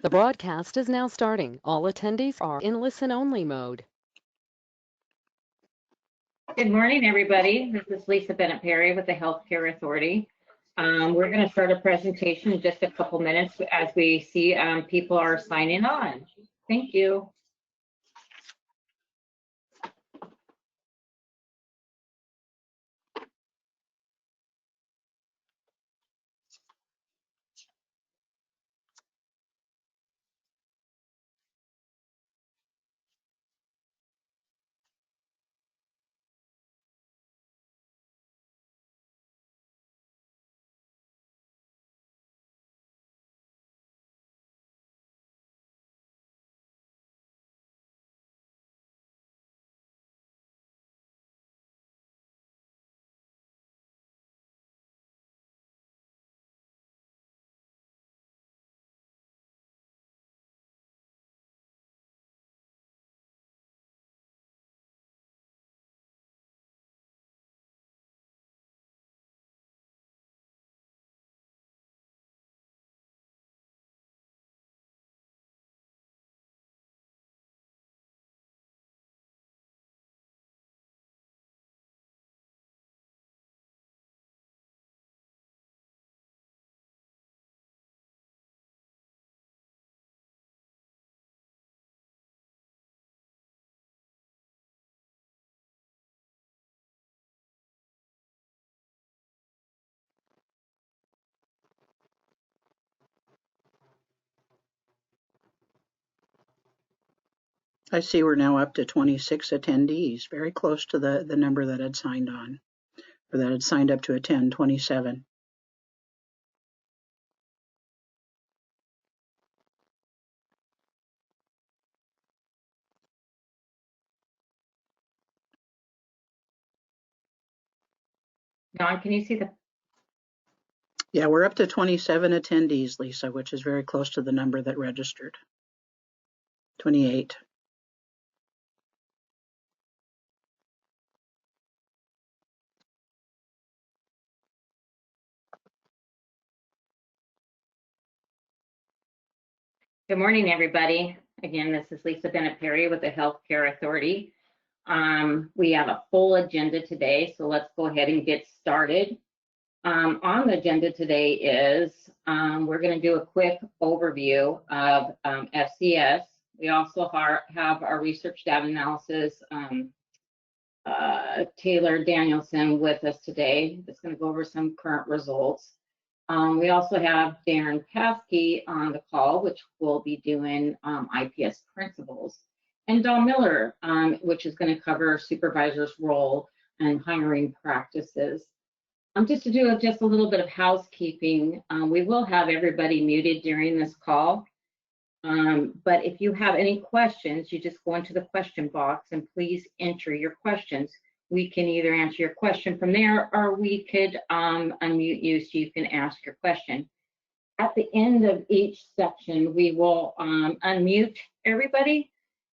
The broadcast is now starting. All attendees are in listen-only mode. Good morning, everybody. This is Lisa Bennett Perry with the Healthcare Authority. We're going to start a presentation in just a couple minutes as we see people are signing on. Thank you. I see we're now up to 26 attendees, very close to the number that had signed on, or that had signed up to attend, 27. Don, can you see the? Yeah, we're up to 27 attendees, Lisa, which is very close to the number that registered. 28. Good morning, everybody. Again, this is Lisa Bennett Perry with the Healthcare Authority. We have a full agenda today, so let's go ahead and get started. On the agenda today is we're going to do a quick overview of FCS. We also have our research data analysis, Taylor Danielson, with us today. That's going to go over some current results. We also have Darren Paskey on the call, which will be doing IPS principles, and Don Miller, which is going to cover supervisor's role and hiring practices. Just to do just a little bit of housekeeping, we will have everybody muted during this call. But if you have any questions, you just go into the question box and please enter your questions. We can either answer your question from there, or we could unmute you so you can ask your question. At the end of each section, we will unmute everybody.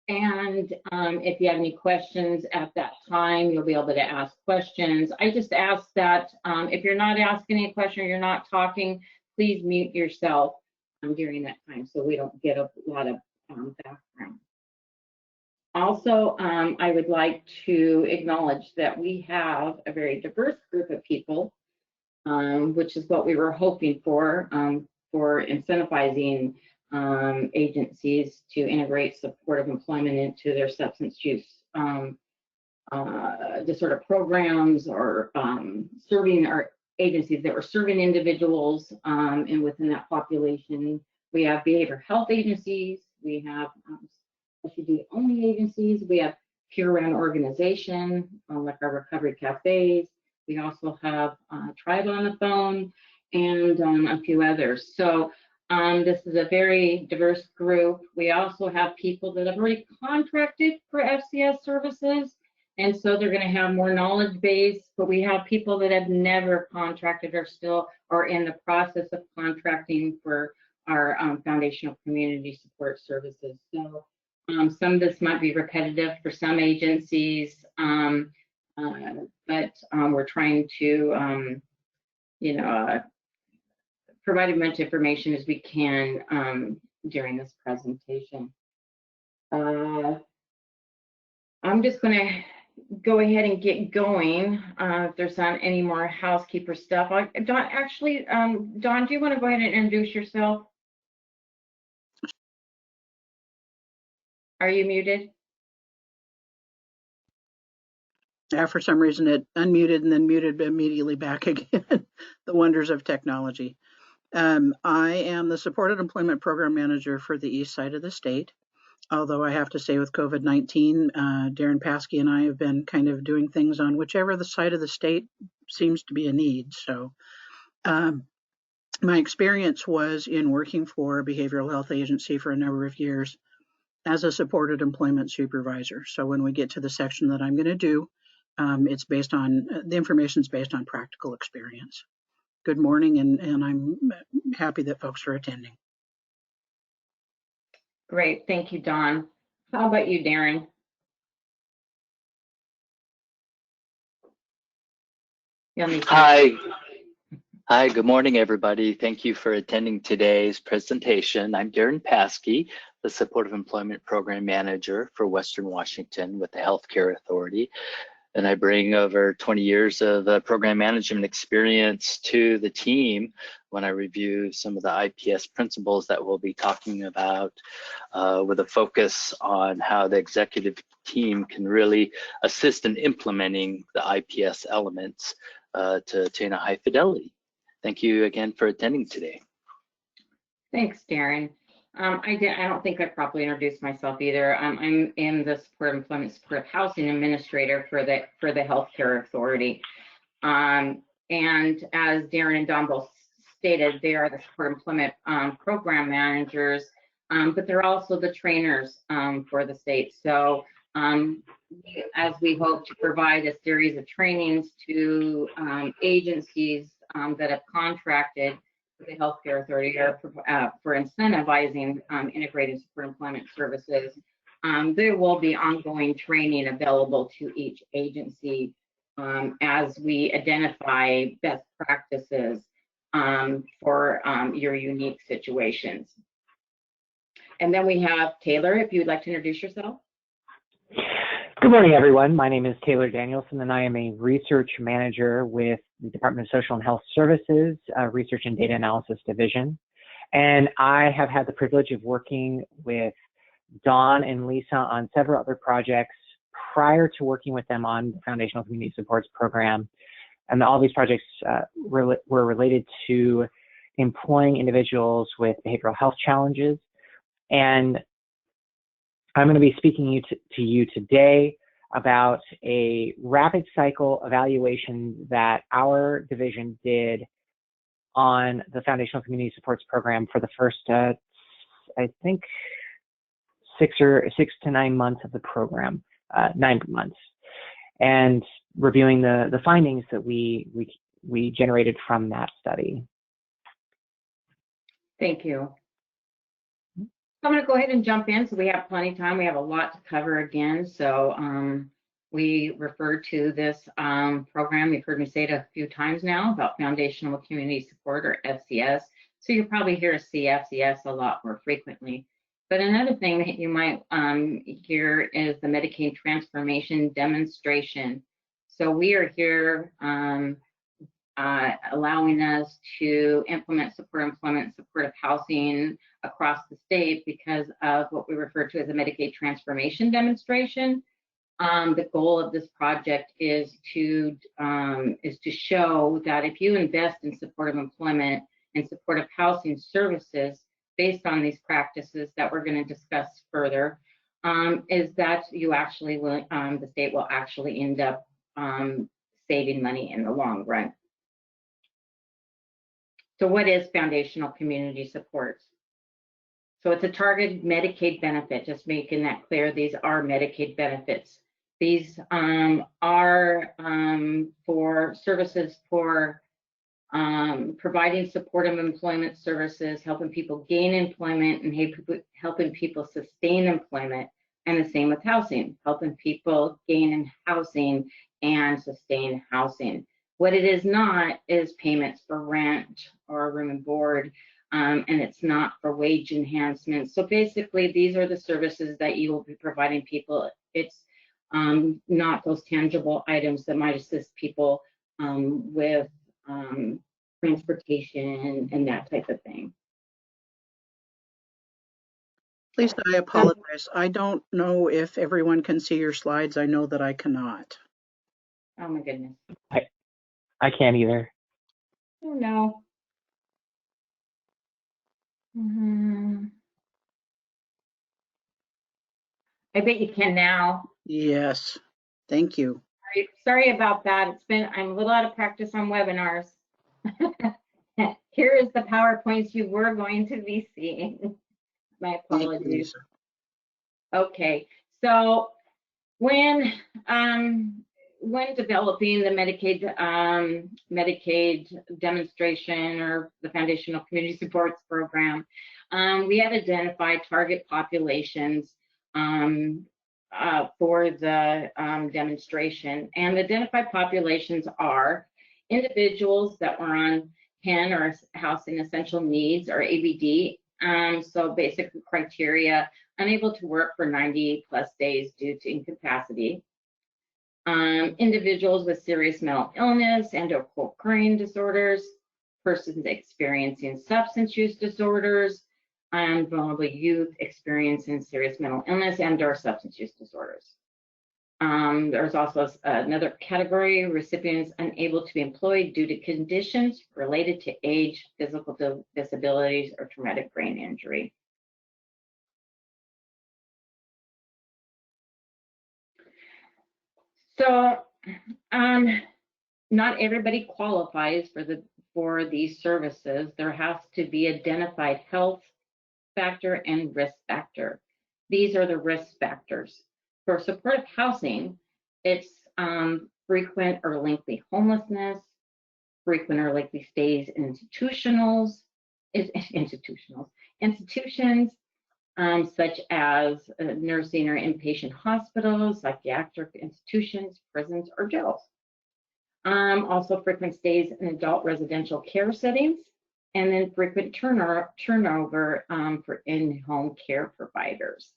And if you have any questions at that time, you'll be able to ask questions. I just ask that if you're not asking any question or you're not talking, please mute yourself during that time so we don't get a lot of background. Also, I would like to acknowledge that we have a very diverse group of people, which is what we were hoping for incentivizing agencies to integrate supportive employment into their substance use disorder programs, or serving our agencies that were serving individuals, and within that population, we have behavioral health agencies, we have SUD-only agencies, we have peer-run organization, like our recovery cafes. We also have Tribe on the phone, and a few others. So this is a very diverse group. We also have people that have already contracted for FCS services, and so they're going to have more knowledge base, but we have people that have never contracted or still are in the process of contracting for our foundational community support services. So some of this might be repetitive for some agencies, but we're trying to, provide as much information as we can during this presentation. I'm just going to go ahead and get going. If there's not any more housekeeper stuff, Dawn, actually, Dawn, do you want to go ahead and introduce yourself? Are you muted? Yeah, for some reason it unmuted and then muted immediately back again. The wonders of technology. I am the Supported Employment Program Manager for the east side of the state. Although I have to say with COVID-19, Darren Paskey and I have been kind of doing things on whichever the side of the state seems to be a need. So my experience was in working for a behavioral health agency for a number of years as a supported employment supervisor. So when we get to the section that I'm going to do, it's based on, the information is based on practical experience. Good morning, and I'm happy that folks are attending. Great, thank you, Dawn. How about you, Darren? Hi, good morning, everybody. Thank you for attending today's presentation. I'm Darren Paskey, the Supportive Employment Program Manager for Western Washington with the Healthcare Authority. And I bring over 20 years of program management experience to the team when I review some of the IPS principles that we'll be talking about with a focus on how the executive team can really assist in implementing the IPS elements to attain a high fidelity. Thank you again for attending today. Thanks, Darren. I don't think I properly introduced myself either. I'm in the Supportive Employment Supportive Housing Administrator for the Healthcare Authority. And as Darren and Dawn both stated, they are the Supportive Employment Program Managers, but they're also the trainers for the state. So as we hope to provide a series of trainings to agencies that have contracted with the Healthcare Authority or for incentivizing integrated support employment services, there will be ongoing training available to each agency as we identify best practices for your unique situations. And then we have Taylor, if you would like to introduce yourself. Good morning, everyone. My name is Taylor Danielson, and I am a research manager with the Department of Social and Health Services, Research and Data Analysis Division. And I have had the privilege of working with Dawn and Lisa on several other projects prior to working with them on the Foundational Community Supports Program. And all these projects were related to employing individuals with behavioral health challenges. And I'm going to be speaking to you today about a rapid cycle evaluation that our division did on the Foundational Community Supports Program for the first, I think, 6 to 9 months of the program, 9 months, and reviewing the findings that we generated from that study. Thank you. I'm going to go ahead and jump in so we have plenty of time. We have a lot to cover again. So we refer to this program, you've heard me say it a few times now, about Foundational Community Support, or FCS. So you'll probably hear us see FCS a lot more frequently. But another thing that you might hear is the Medicaid Transformation Demonstration. So we are here allowing us to implement support employment, supportive housing across the state because of what we refer to as a Medicaid transformation demonstration. The goal of this project is to show that if you invest in supportive employment and supportive housing services based on these practices that we're going to discuss further, is that you actually will, the state will actually end up saving money in the long run. So what is foundational community supports? So it's a targeted Medicaid benefit, just making that clear. These are Medicaid benefits. These are for services for providing supportive employment services, helping people gain employment and helping people sustain employment, and the same with housing, helping people gain housing and sustain housing. What it is not is payments for rent or room and board. and it's not for wage enhancement. So basically, these are the services that you will be providing people. It's not those tangible items that might assist people with transportation and that type of thing. Lisa, I apologize. I don't know if everyone can see your slides. I know that I cannot. Oh my goodness. I can't either. Oh no. I bet you can now. Yes, thank you. Sorry about that. I'm a little out of practice on webinars. Here is the PowerPoints you were going to be seeing. My Thank you, apologies. Lisa. Okay, so when developing the Medicaid demonstration or the Foundational Community Supports Program, we have identified target populations for the demonstration. And identified populations are individuals that were on HEN or Housing Essential Needs or ABD. So basic criteria: unable to work for 90 plus days due to incapacity. Individuals with serious mental illness and or co-occurring disorders, persons experiencing substance use disorders, and vulnerable youth experiencing serious mental illness and or substance use disorders. There's also another category: recipients unable to be employed due to conditions related to age, physical disabilities, or traumatic brain injury. So not everybody qualifies for these services. There has to be identified health factor and risk factor. These are the risk factors. For supportive housing, it's frequent or lengthy homelessness, frequent or lengthy stays in institutions, such as nursing or inpatient hospitals, psychiatric institutions, prisons, or jails. Also frequent stays in adult residential care settings, and then frequent turnover for in-home care providers.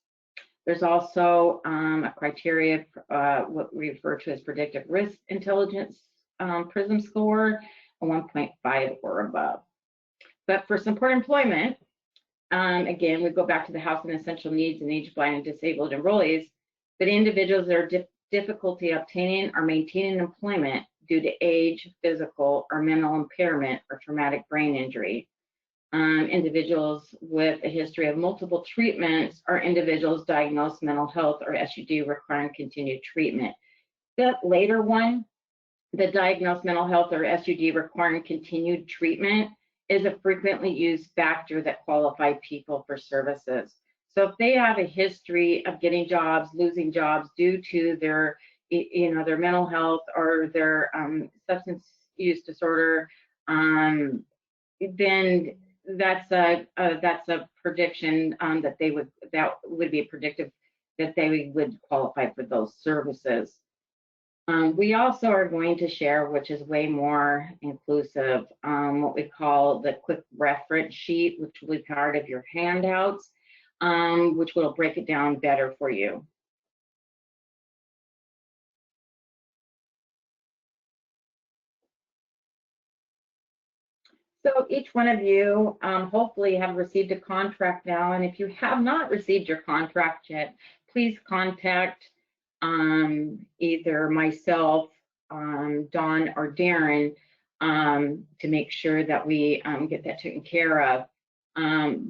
There's also a criteria, what we refer to as predictive risk intelligence PRISM score, a 1.5 or above. But for support employment, again, we go back to the housing essential needs and age blind and disabled enrollees, but individuals that are difficulty obtaining or maintaining employment due to age, physical, or mental impairment or traumatic brain injury. Individuals with a history of multiple treatments, or individuals diagnosed mental health or SUD requiring continued treatment. That later one, the diagnosed mental health or SUD requiring continued treatment, is a frequently used factor that qualify people for services. So if they have a history of getting jobs, losing jobs due to their, their mental health or their substance use disorder, then that's a prediction that would be a predictive that they would qualify for those services. We also are going to share, which is way more inclusive, what we call the quick reference sheet, which will be part of your handouts, which will break it down better for you. So each one of you hopefully have received a contract now, and if you have not received your contract yet, please contact either myself, Dawn, or Darren to make sure that we get that taken care of.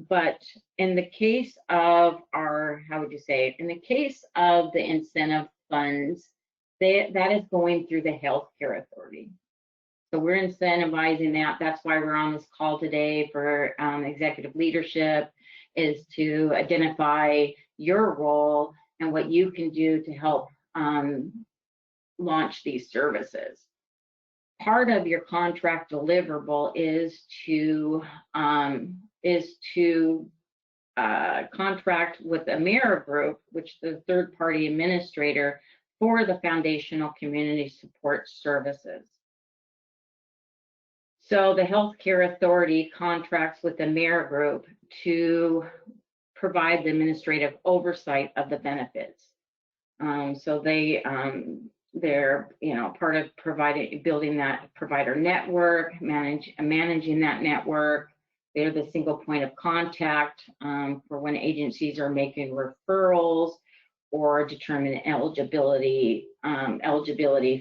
But in the case of in the case of the incentive funds, that is going through the Healthcare Authority. So we're incentivizing that. That's why we're on this call today for executive leadership, is to identify your role and what you can do to help launch these services. Part of your contract deliverable is to contract with Amerigroup, which is the third-party administrator for the foundational community support services. So the Healthcare Authority contracts with the Amerigroup to provide the administrative oversight of the benefits. So they're part of building that provider network, managing that network. They're the single point of contact for when agencies are making referrals or determine eligibility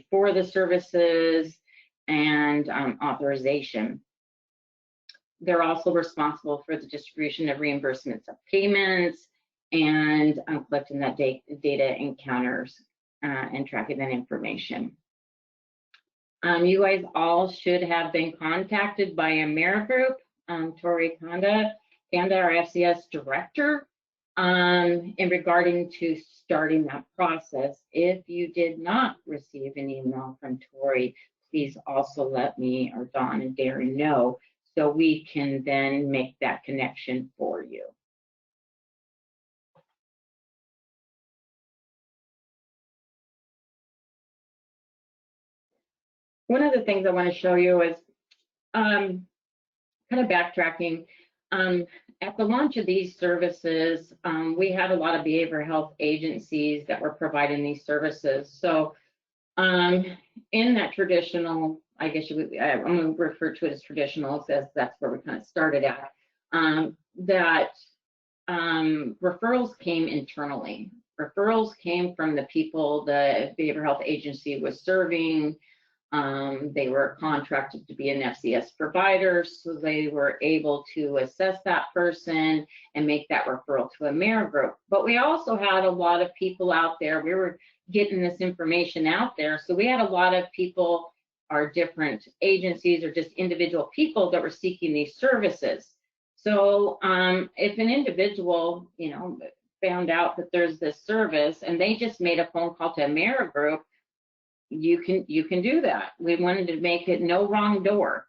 for the services and authorization. They're also responsible for the distribution of reimbursements of payments and collecting that data encounters and tracking that information. You guys all should have been contacted by Amerigroup, Tori Kanda, our FCS director, in regarding to starting that process. If you did not receive an email from Tori, please also let me or Dawn and Darren know so we can then make that connection for you. One of the things I want to show you is kind of backtracking. At the launch of these services, we had a lot of behavioral health agencies that were providing these services. So in that traditional, I guess I'm going to refer to it as traditional, as that's where we kind of started at, that referrals came internally. Referrals came from the people the behavioral health agency was serving. They were contracted to be an FCS provider, so they were able to assess that person and make that referral to Amerigroup. But we also had a lot of people out there. We were getting this information out there, so we had a lot of people, or different agencies or just individual people that were seeking these services. So if an individual, found out that there's this service and they just made a phone call to Amerigroup, you can do that. We wanted to make it no wrong door.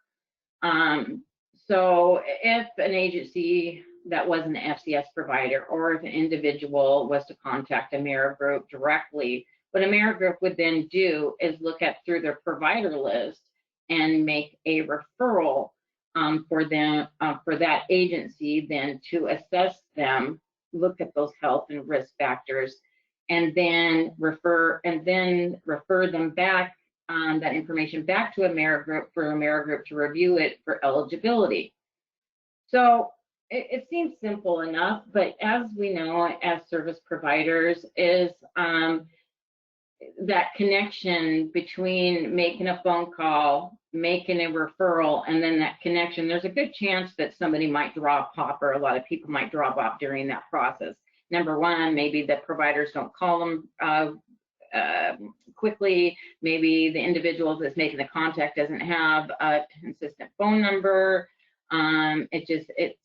So if an agency that was an FCS provider, or if an individual was to contact Amerigroup directly, what Amerigroup would then do is look at through their provider list and make a referral for that agency then to assess them, look at those health and risk factors, and then refer them back that information back to Amerigroup for Amerigroup to review it for eligibility. So it seems simple enough, but as we know, as service providers, is that connection between making a phone call, making a referral, and then that connection, there's a good chance that somebody might drop off, or a lot of people might drop off during that process. Number one, maybe the providers don't call them quickly. Maybe the individual that's making the contact doesn't have a consistent phone number. It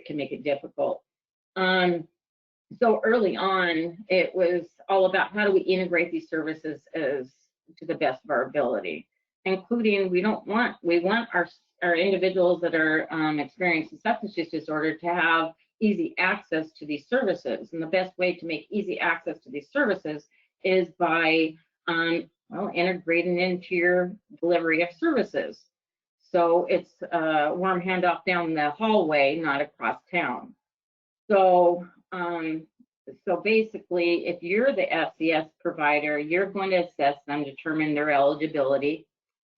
can make it difficult. So early on, it was all about how do we integrate these services as to the best of our ability, including we want our individuals that are experiencing substance use disorder to have easy access to these services. And the best way to make easy access to these services is by integrating into your delivery of services. So it's a warm handoff down the hallway, not across town. So basically, if you're the FCS provider, you're going to assess them, determine their eligibility.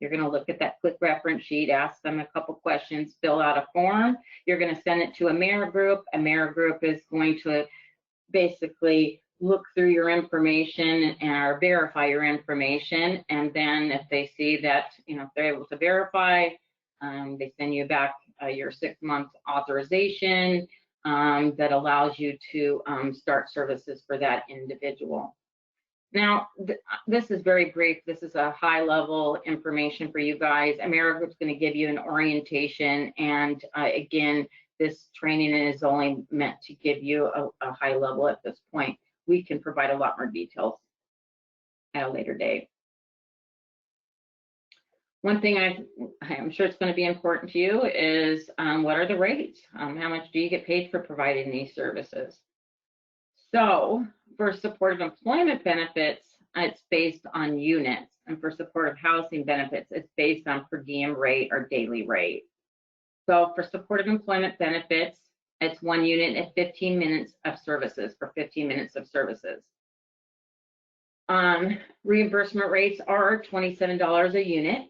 You're going to look at that quick reference sheet, ask them a couple questions, fill out a form. You're going to send it to Amerigroup. Amerigroup is going to basically look through your information or verify your information. And then if they see that, if they're able to verify, they send you back your 6-month authorization that allows you to start services for that individual. Now, this is very brief. This is a high-level information for you guys. Amerigroup's going to give you an orientation, and again, this training is only meant to give you a high level at this point. We can provide a lot more details at a later date. One thing I'm sure it's going to be important to you is what are the rates? How much do you get paid for providing these services? So for supportive employment benefits, it's based on units. and for supportive housing benefits, it's based on per diem rate or daily rate. So for supportive employment benefits, it's 1 unit at 15 minutes of services for 15 minutes of services. Reimbursement rates are $27 a unit.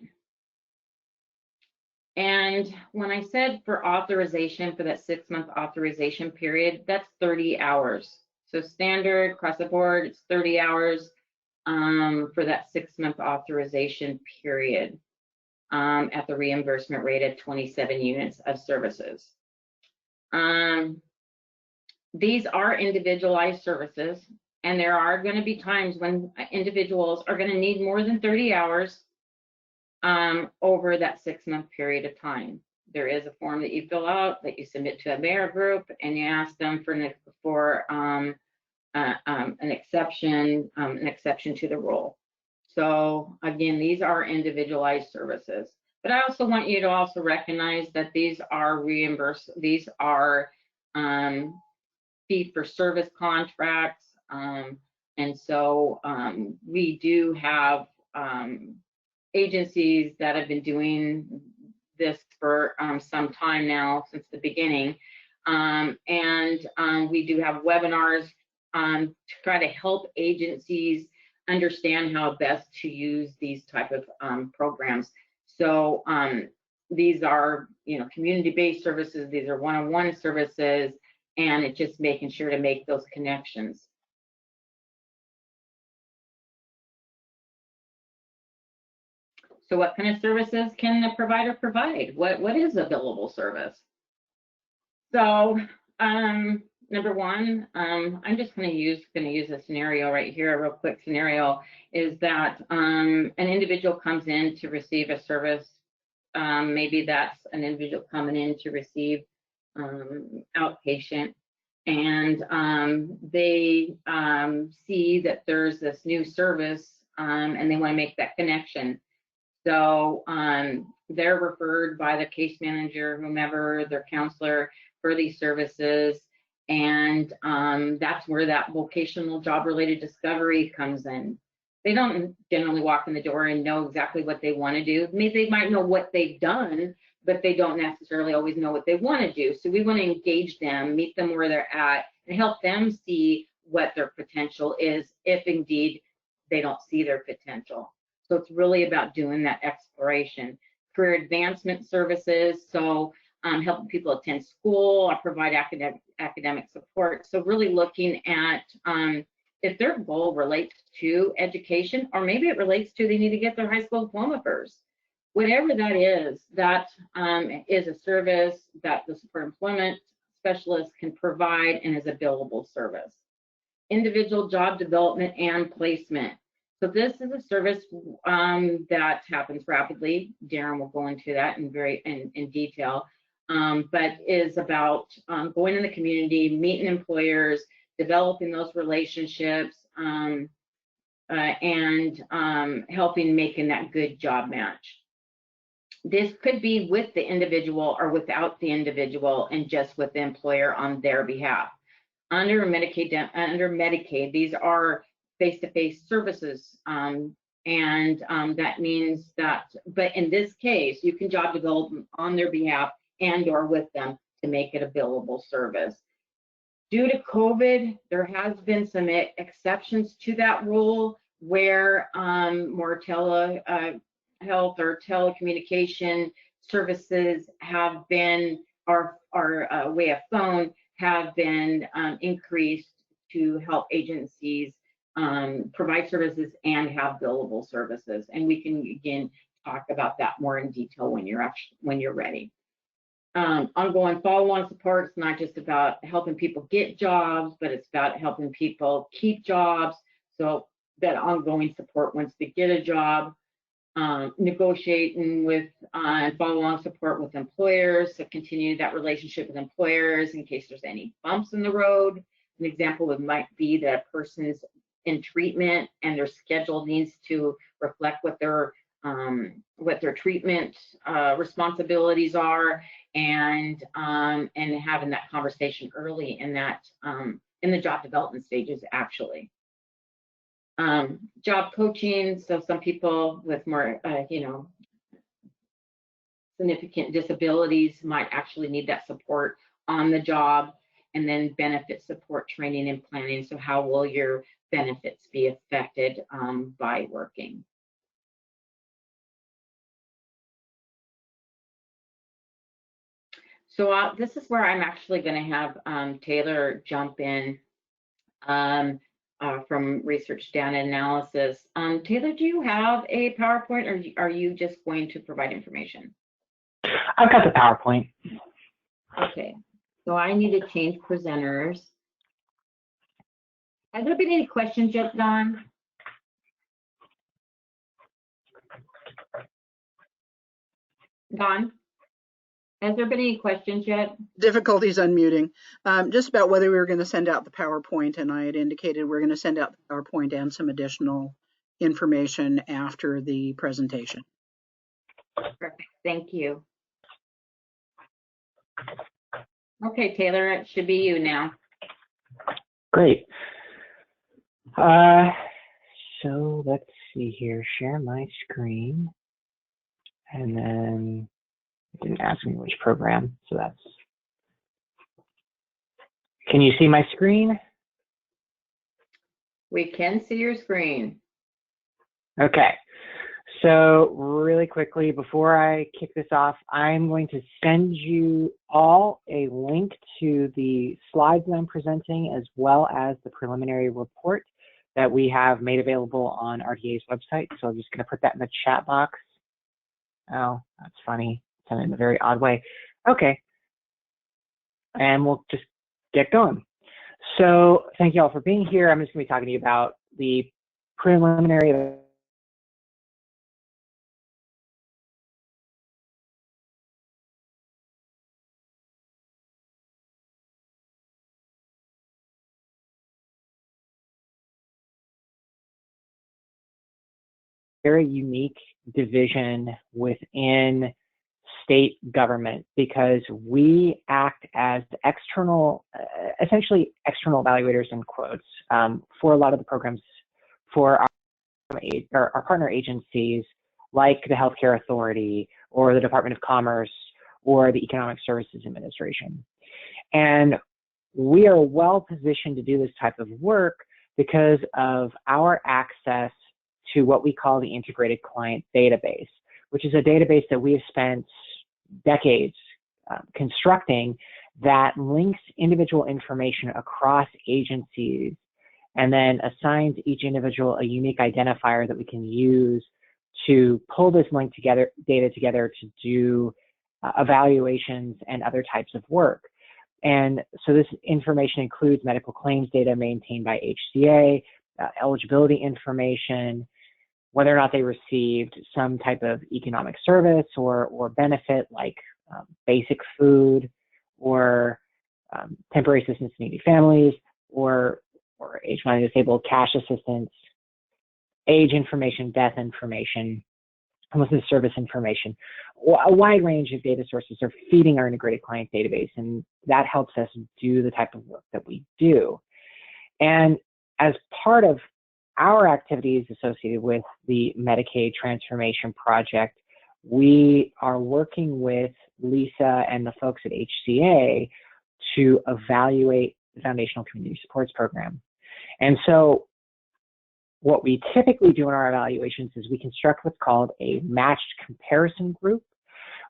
And when I said for authorization for that 6-month authorization period, that's 30 hours. So standard across the board, it's 30 hours for that 6-month authorization period at the reimbursement rate of 27 units of services. These are individualized services, and there are going to be times when individuals are going to need more than 30 hours over that 6-month period of time. There is a form that you fill out that you submit to Amerigroup, and you ask them for an exception to the rule. So again, these are individualized services. But I also want you to also recognize that these are reimbursed. These are fee-for-service contracts, and so we do have agencies that have been doing this for some time now, since the beginning, and we do have webinars to try to help agencies understand how best to use these type of programs. So these are, community-based services. These are one-on-one services, and it's just making sure to make those connections. So what kind of services can the provider provide? What is a billable service? So number one, I'm just going to use a scenario right here, a real quick scenario, is that an individual comes in to receive a service. Maybe that's an individual coming in to receive outpatient, and they see that there's this new service, and they want to make that connection. So they're referred by the case manager, whomever, their counselor, for these services, and that's where that vocational job-related discovery comes in. They don't generally walk in the door and know exactly what they want to do. Maybe they might know what they've done, but they don't necessarily always know what they want to do. So we want to engage them, meet them where they're at, and help them see what their potential is, if indeed they don't see their potential. So it's really about doing that exploration. Career advancement services, so helping people attend school or provide academic support. So really looking at if their goal relates to education, or maybe it relates to they need to get their high school diploma first. Whatever that is a service that the support employment specialist can provide and is a billable service. Individual job development and placement. So this is a service that happens rapidly. Darren will go into that in detail, but is about going in the community, meeting employers, developing those relationships, and helping making that good job match. This could be with the individual or without the individual, and just with the employer on their behalf. Under Medicaid, these are face-to-face services, and that means that, but in this case, you can job develop on their behalf and or with them to make it a billable service. Due to COVID, there has been some exceptions to that rule, where more telehealth or telecommunication services have been, or way of phone, have been increased to help agencies provide services and have billable services. And we can again talk about that more in detail when you're ready. Ongoing follow-on support, it's not just about helping people get jobs, but it's about helping people keep jobs. So that ongoing support once they get a job. Negotiating with follow-on support with employers, so continue that relationship with employers in case there's any bumps in the road. An example might be that a person's in treatment and their schedule needs to reflect what their treatment responsibilities are, and having that conversation early in that in the job development stages, actually. Job coaching, so some people with more, significant disabilities might actually need that support on the job. And then benefit support training and planning. So how will your benefits be affected by working? So this is where I'm actually going to have Taylor jump in from research data analysis. Taylor, do you have a PowerPoint, or are you just going to provide information? I've got the PowerPoint. Okay, so I need to change presenters. Has there been any questions yet, Don? Don? Has there been any questions yet? Difficulties unmuting. Just about whether we were going to send out the PowerPoint, and I had indicated we're going to send out the PowerPoint and some additional information after the presentation. Perfect, thank you. Okay, Taylor, it should be you now. Great. So let's see here, share my screen. And then it didn't ask me which program, so that's. Can you see my screen? We can see your screen. Okay. So really quickly, before I kick this off, I'm going to send you all a link to the slides that I'm presenting, as well as the preliminary report that we have made available on RTA's website. So I'm just going to put that in the chat box. Oh, that's funny. Sent it in a very odd way. Okay. And we'll just get going. So thank you all for being here. I'm just going to be talking to you about the preliminary very unique division within state government, because we act as external, essentially external evaluators in quotes, for a lot of the programs for our partner agencies like the Healthcare Authority or the Department of Commerce or the Economic Services Administration. And we are well positioned to do this type of work because of our access to what we call the Integrated Client Database, which is a database that we have spent decades constructing that links individual information across agencies and then assigns each individual a unique identifier that we can use to pull this link together, data together to do evaluations and other types of work. And so this information includes medical claims data maintained by HCA, eligibility information, whether or not they received some type of economic service or benefit like basic food or temporary assistance to needy families or age-minded disabled cash assistance, age information, death information, homelessness service information. A wide range of data sources are feeding our integrated client database, and that helps us do the type of work that we do. And as part of our activities associated with the Medicaid transformation project, we are working with Lisa and the folks at HCA to evaluate the Foundational Community Supports Program. And so what we typically do in our evaluations is we construct what's called a matched comparison group,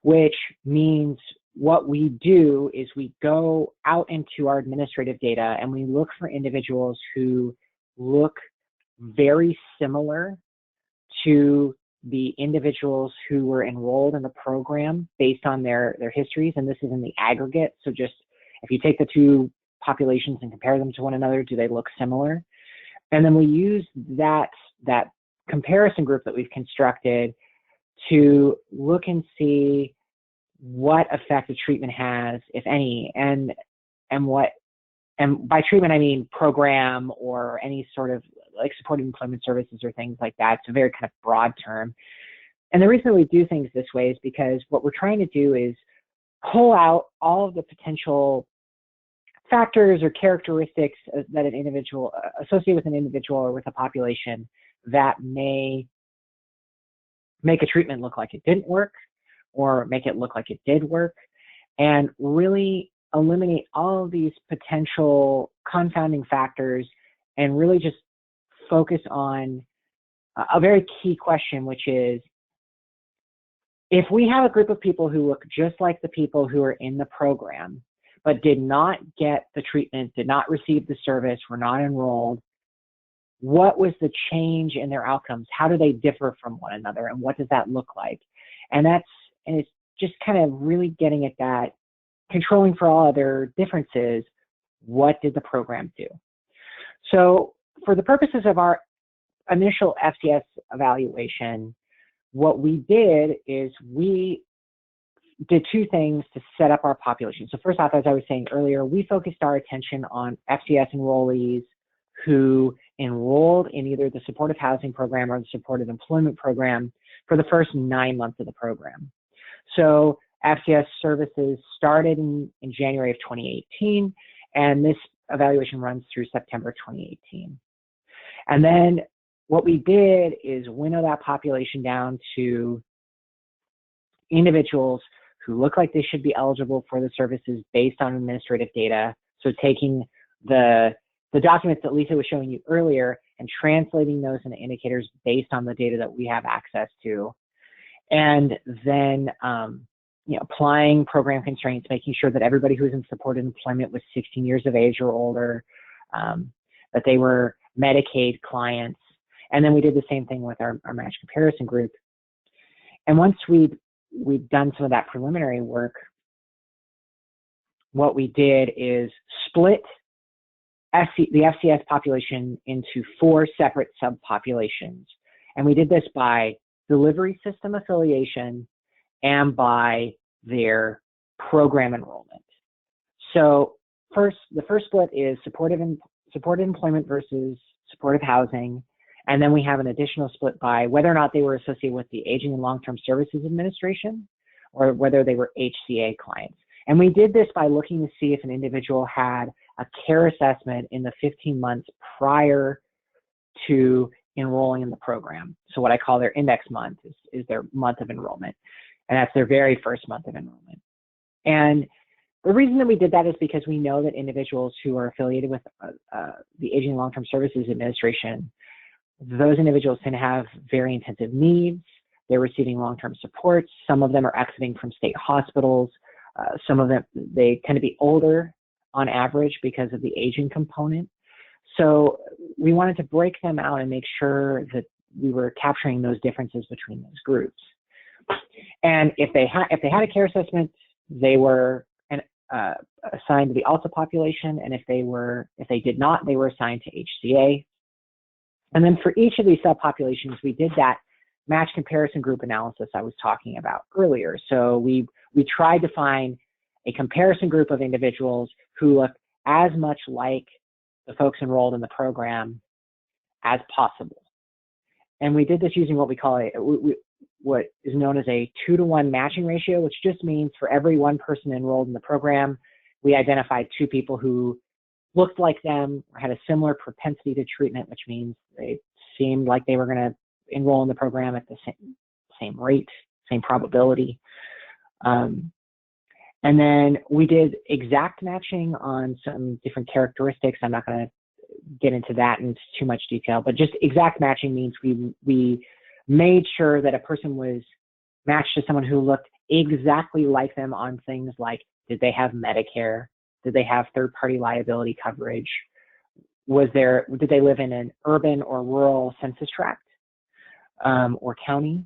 which means what we do is we go out into our administrative data and we look for individuals who look very similar to the individuals who were enrolled in the program based on their histories, and this is in the aggregate. So just if you take the two populations and compare them to one another, do they look similar? And then we use that comparison group that we've constructed to look and see what effect a treatment has, if any, and by treatment I mean program or any sort of like supported employment services or things like that. It's a very kind of broad term. And the reason we do things this way is because what we're trying to do is pull out all of the potential factors or characteristics that an individual associated with an individual or with a population that may make a treatment look like it didn't work or make it look like it did work, and really eliminate all of these potential confounding factors and really just focus on a very key question, which is, if we have a group of people who look just like the people who are in the program, but did not get the treatment, did not receive the service, were not enrolled, what was the change in their outcomes? How do they differ from one another? And what does that look like? And it's just kind of really getting at that, controlling for all other differences, what did the program do? So for the purposes of our initial FCS evaluation, what we did is we did two things to set up our population. So first off, as I was saying earlier, we focused our attention on FCS enrollees who enrolled in either the supportive housing program or the supportive employment program for the first 9 months of the program. So FCS services started in January of 2018, and this evaluation runs through September 2018. And then what we did is winnow that population down to individuals who look like they should be eligible for the services based on administrative data. So taking the documents that Lisa was showing you earlier and translating those into indicators based on the data that we have access to. And then applying program constraints, making sure that everybody who was in supported employment was 16 years of age or older, that they were Medicaid clients. And then we did the same thing with our match comparison group. And once we'd done some of that preliminary work, what we did is split the FCS population into 4 separate subpopulations. And we did this by delivery system affiliation and by their program enrollment. So the first split is supported employment versus supportive housing. And then we have an additional split by whether or not they were associated with the Aging and Long-Term Services Administration or whether they were HCA clients. And we did this by looking to see if an individual had a care assessment in the 15 months prior to enrolling in the program. So what I call their index month is their month of enrollment. And that's their very first month of enrollment. And the reason that we did that is because we know that individuals who are affiliated with the Aging and Long-Term Services Administration, those individuals tend to have very intensive needs. They're receiving long-term supports. Some of them are exiting from state hospitals. Some of them, they tend to be older on average because of the aging component. So we wanted to break them out and make sure that we were capturing those differences between those groups. And if they had a care assessment, they were assigned to the ALTA population, and if they did not, they were assigned to HCA. And then for each of these subpopulations, we did that match comparison group analysis I was talking about earlier. So we tried to find a comparison group of individuals who look as much like the folks enrolled in the program as possible. And we did this using what we call what is known as a 2-to-1 matching ratio, which just means for every one person enrolled in the program, we identified 2 people who looked like them or had a similar propensity to treatment, which means they seemed like they were going to enroll in the program at the same rate, same probability. And then we did exact matching on some different characteristics. I'm not going to get into that in too much detail, but just exact matching means we made sure that a person was matched to someone who looked exactly like them on things like, did they have Medicare? Did they have third-party liability coverage? Did they live in an urban or rural census tract or county?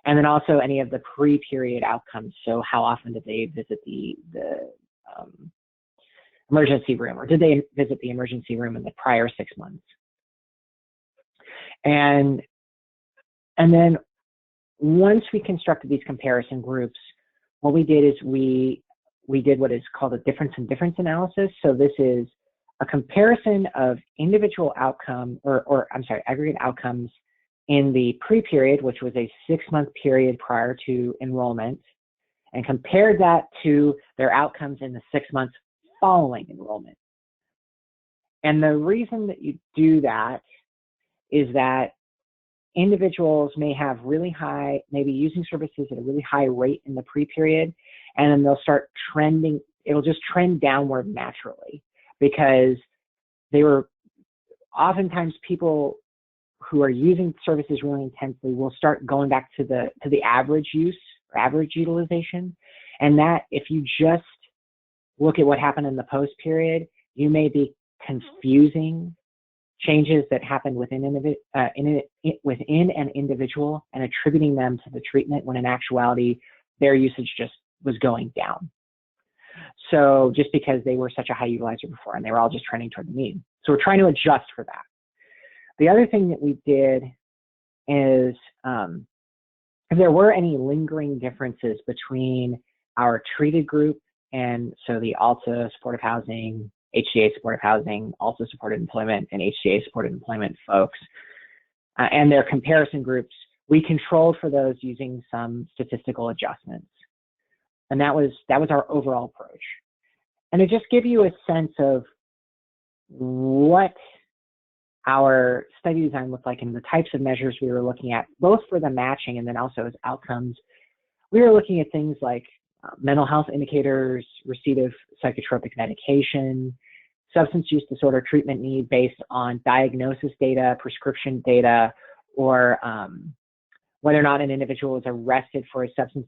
And then also any of the pre-period outcomes. So how often did they visit the emergency room, or did they visit the emergency room in the prior 6 months? And then once we constructed these comparison groups, what we did is we did what is called a difference in difference analysis. So this is a comparison of individual outcome, aggregate outcomes in the pre-period, which was a 6-month period prior to enrollment, and compared that to their outcomes in the 6 months following enrollment. And the reason that you do that is that individuals may have really high, maybe using services at a really high rate in the pre-period, and then they'll start trending, it'll just trend downward naturally, because they were oftentimes people who are using services really intensely will start going back to the average use or average utilization. And that, if you just look at what happened in the post period, you may be confusing changes that happened within an individual and attributing them to the treatment, when in actuality their usage just was going down. So just because they were such a high utilizer before, and they were all just trending toward the mean. So we're trying to adjust for that. The other thing that we did is, if there were any lingering differences between our treated group and so the ALTA supportive housing, HCA supportive housing, ALTA supported employment, and HCA supported employment folks, and their comparison groups, we controlled for those using some statistical adjustments. And that was our overall approach. And to just give you a sense of what our study design looked like and the types of measures we were looking at, both for the matching and then also as outcomes, we were looking at things like mental health indicators, receipt of psychotropic medication, substance use disorder treatment need based on diagnosis data, prescription data, or whether or not an individual is arrested for a substance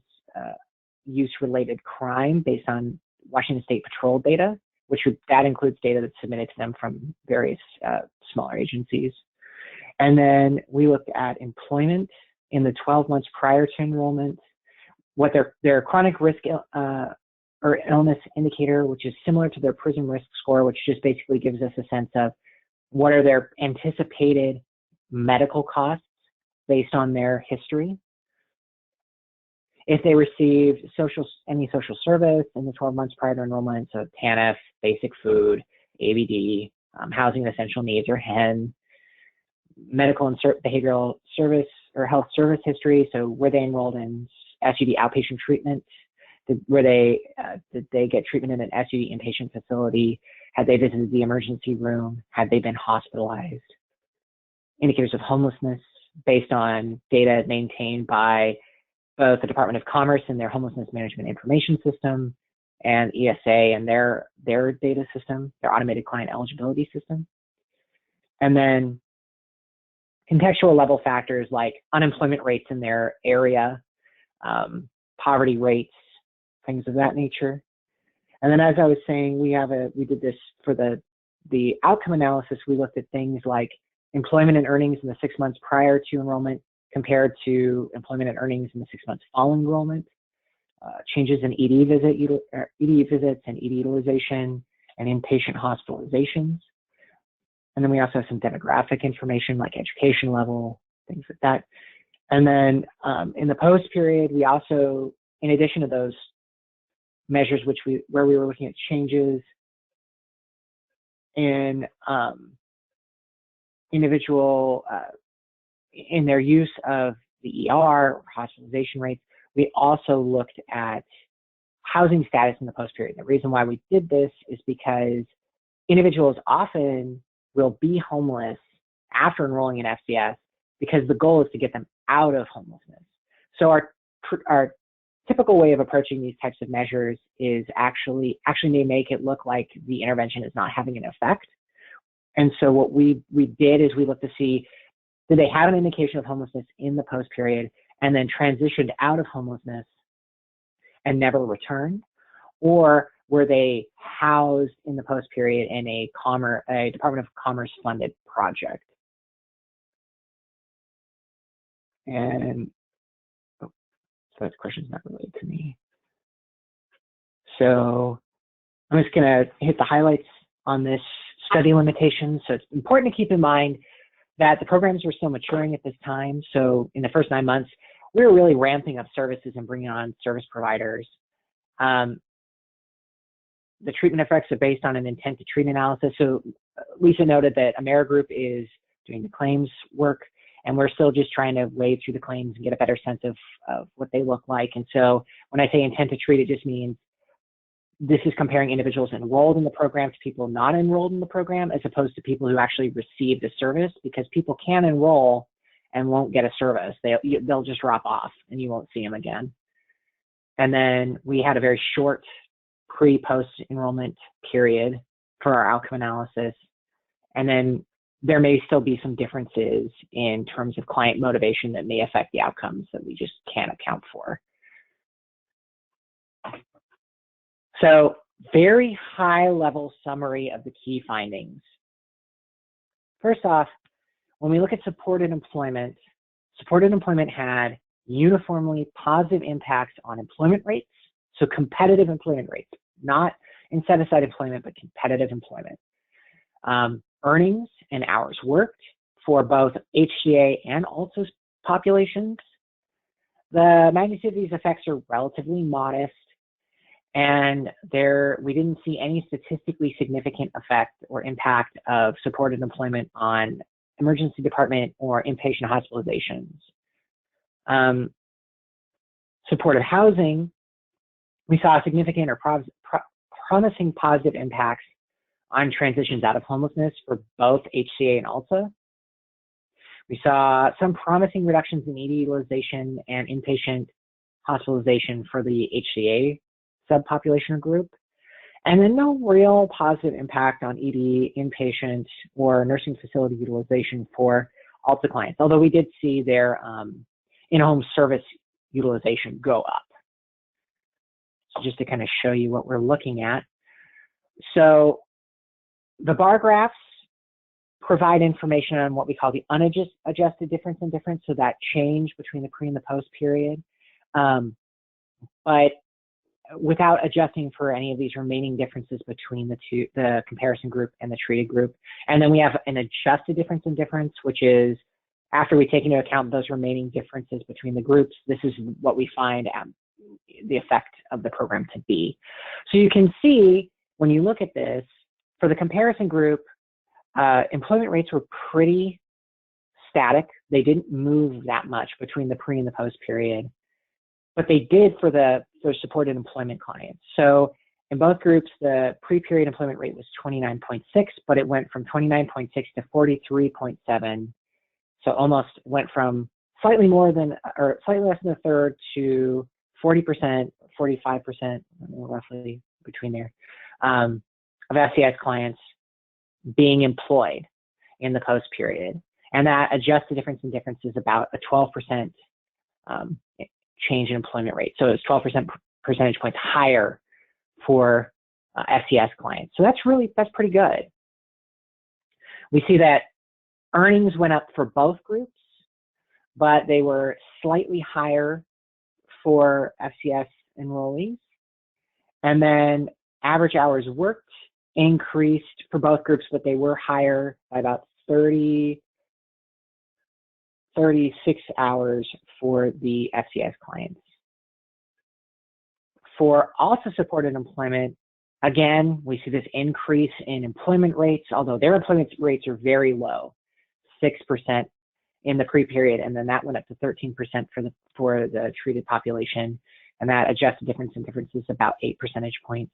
use-related crime based on Washington State Patrol data, that includes data that's submitted to them from various smaller agencies. And then we looked at employment in the 12 months prior to enrollment, what their chronic risk or illness indicator, which is similar to their PRISM risk score, which just basically gives us a sense of what are their anticipated medical costs based on their history. If they received any social service in the 12 months prior to enrollment, so TANF, basic food, ABD, housing and essential needs, or HEN, medical and behavioral service or health service history, so were they enrolled in SUD outpatient treatment? Did they get treatment in an SUD inpatient facility? Had they visited the emergency room? Had they been hospitalized? Indicators of homelessness based on data maintained by both the Department of Commerce and their Homelessness Management Information System, and ESA and their data system, their automated client eligibility system. And then contextual level factors like unemployment rates in their area, poverty rates, things of that nature. And then, as I was saying, we did this for the outcome analysis. We looked at things like employment and earnings in the 6 months prior to enrollment compared to employment and earnings in the 6 months following enrollment, changes in ED visits and ED utilization, and inpatient hospitalizations. And then we also have some demographic information like education level, things like that. And then in the post period, we also, in addition to those measures where we were looking at changes in individual in their use of the ER or hospitalization rates, we also looked at housing status in the post period. The reason why we did this is because individuals often will be homeless after enrolling in FCS because the goal is to get them out of homelessness. So our typical way of approaching these types of measures is actually may make it look like the intervention is not having an effect. And so what we did is we looked to see, did they have an indication of homelessness in the post period and then transitioned out of homelessness and never returned? Or were they housed in the post period in a Department of Commerce funded project? And so that question's not related to me. So I'm just gonna hit the highlights on this study limitations. So it's important to keep in mind that the programs were still maturing at this time. So in the first 9 months, we were really ramping up services and bringing on service providers. The treatment effects are based on an intent to treat analysis. So Lisa noted that Amerigroup is doing the claims work, and we're still just trying to wade through the claims and get a better sense of what they look like. And so when I say intent to treat, it just means this is comparing individuals enrolled in the program to people not enrolled in the program, as opposed to people who actually received the service, because people can enroll and won't get a service. They'll just drop off and you won't see them again. And then we had a very short pre-post enrollment period for our outcome analysis. And then there may still be some differences in terms of client motivation that may affect the outcomes that we just can't account for. So very high level summary of the key findings. First off, when we look at supported employment had uniformly positive impacts on employment rates. So competitive employment rates, not in set-aside employment, but competitive employment. Earnings and hours worked for both HCA and also populations. The magnitude of these effects are relatively modest, and we didn't see any statistically significant effect or impact of supported employment on emergency department or inpatient hospitalizations. Supportive housing, we saw significant or promising positive impacts on transitions out of homelessness for both HCA and ALTA. We saw some promising reductions in ED utilization and inpatient hospitalization for the HCA subpopulation group, and then no real positive impact on ED, inpatient, or nursing facility utilization for ALTA clients, although we did see their in-home service utilization go up. So just to kind of show you what we're looking at. So the bar graphs provide information on what we call the unadjusted difference in difference, so that change between the pre and the post period, but without adjusting for any of these remaining differences between the comparison group and the treated group. And then we have an adjusted difference in difference, which is after we take into account those remaining differences between the groups, this is what we find the effect of the program to be. So you can see when you look at this, for the comparison group, employment rates were pretty static. They didn't move that much between the pre and the post period, but they did for the supported employment clients. So in both groups, the pre-period employment rate was 29.6, but it went from 29.6 to 43.7. So almost went from slightly less than a third to 40%, 45%, roughly between there, of FCS clients being employed in the post period. And that adjusted difference in difference is about a 12% change in employment rate. So it's 12 percentage points higher for FCS clients. So that's pretty good. We see that earnings went up for both groups, but they were slightly higher for FCS enrollees. And then average hours worked increased for both groups, but they were higher by about 36 hours for the FCS clients. For also supported employment, again, we see this increase in employment rates, although their employment rates are very low, 6% in the pre-period, and then that went up to 13% for the treated population, and that adjusted difference in difference is about 8 percentage points.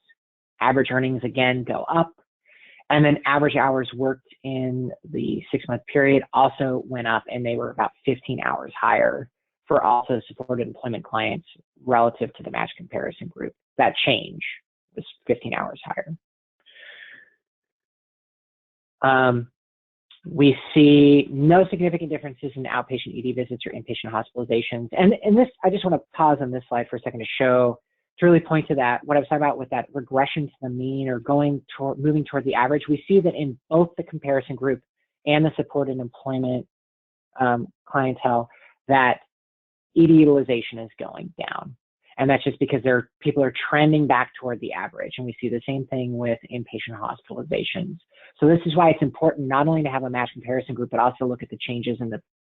Average earnings again go up, and then average hours worked in the 6-month period also went up, and they were about 15 hours higher for also supported employment clients relative to the match comparison group. That change was 15 hours higher. We see no significant differences in outpatient ED visits or inpatient hospitalizations. And this, I just want to pause on this slide for a second to really point to that, what I was talking about with that regression to the mean or moving toward the average. We see that in both the comparison group and the supported employment clientele, that ED utilization is going down. And that's just because people are trending back toward the average. And we see the same thing with inpatient hospitalizations. So this is why it's important not only to have a match comparison group, but also look at the changes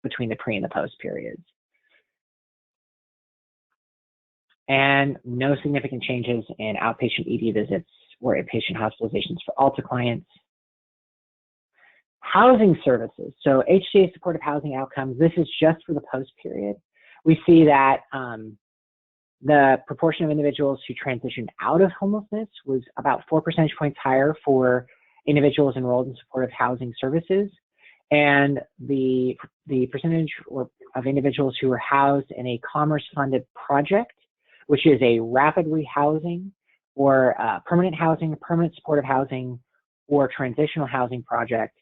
between the pre and the post periods. And no significant changes in outpatient ED visits or inpatient hospitalizations for ALTA clients. Housing services. So HCA supportive housing outcomes, this is just for the post period. We see that the proportion of individuals who transitioned out of homelessness was about 4 percentage points higher for individuals enrolled in supportive housing services. And the percentage of individuals who were housed in a commerce-funded project, which is a rapid rehousing or permanent housing, permanent supportive housing, or transitional housing project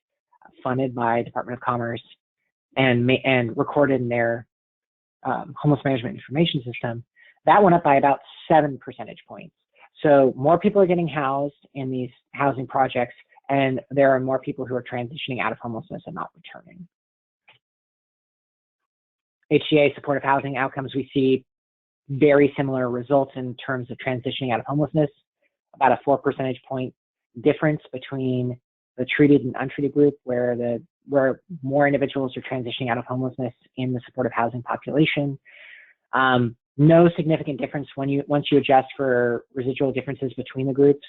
funded by Department of Commerce and recorded in their homeless management information system, that went up by about 7 percentage points. So more people are getting housed in these housing projects, and there are more people who are transitioning out of homelessness and not returning. HCA supportive housing outcomes, we see very similar results in terms of transitioning out of homelessness, about a 4 percentage point difference between the treated and untreated group, where more individuals are transitioning out of homelessness in the supportive housing population. No significant difference once you adjust for residual differences between the groups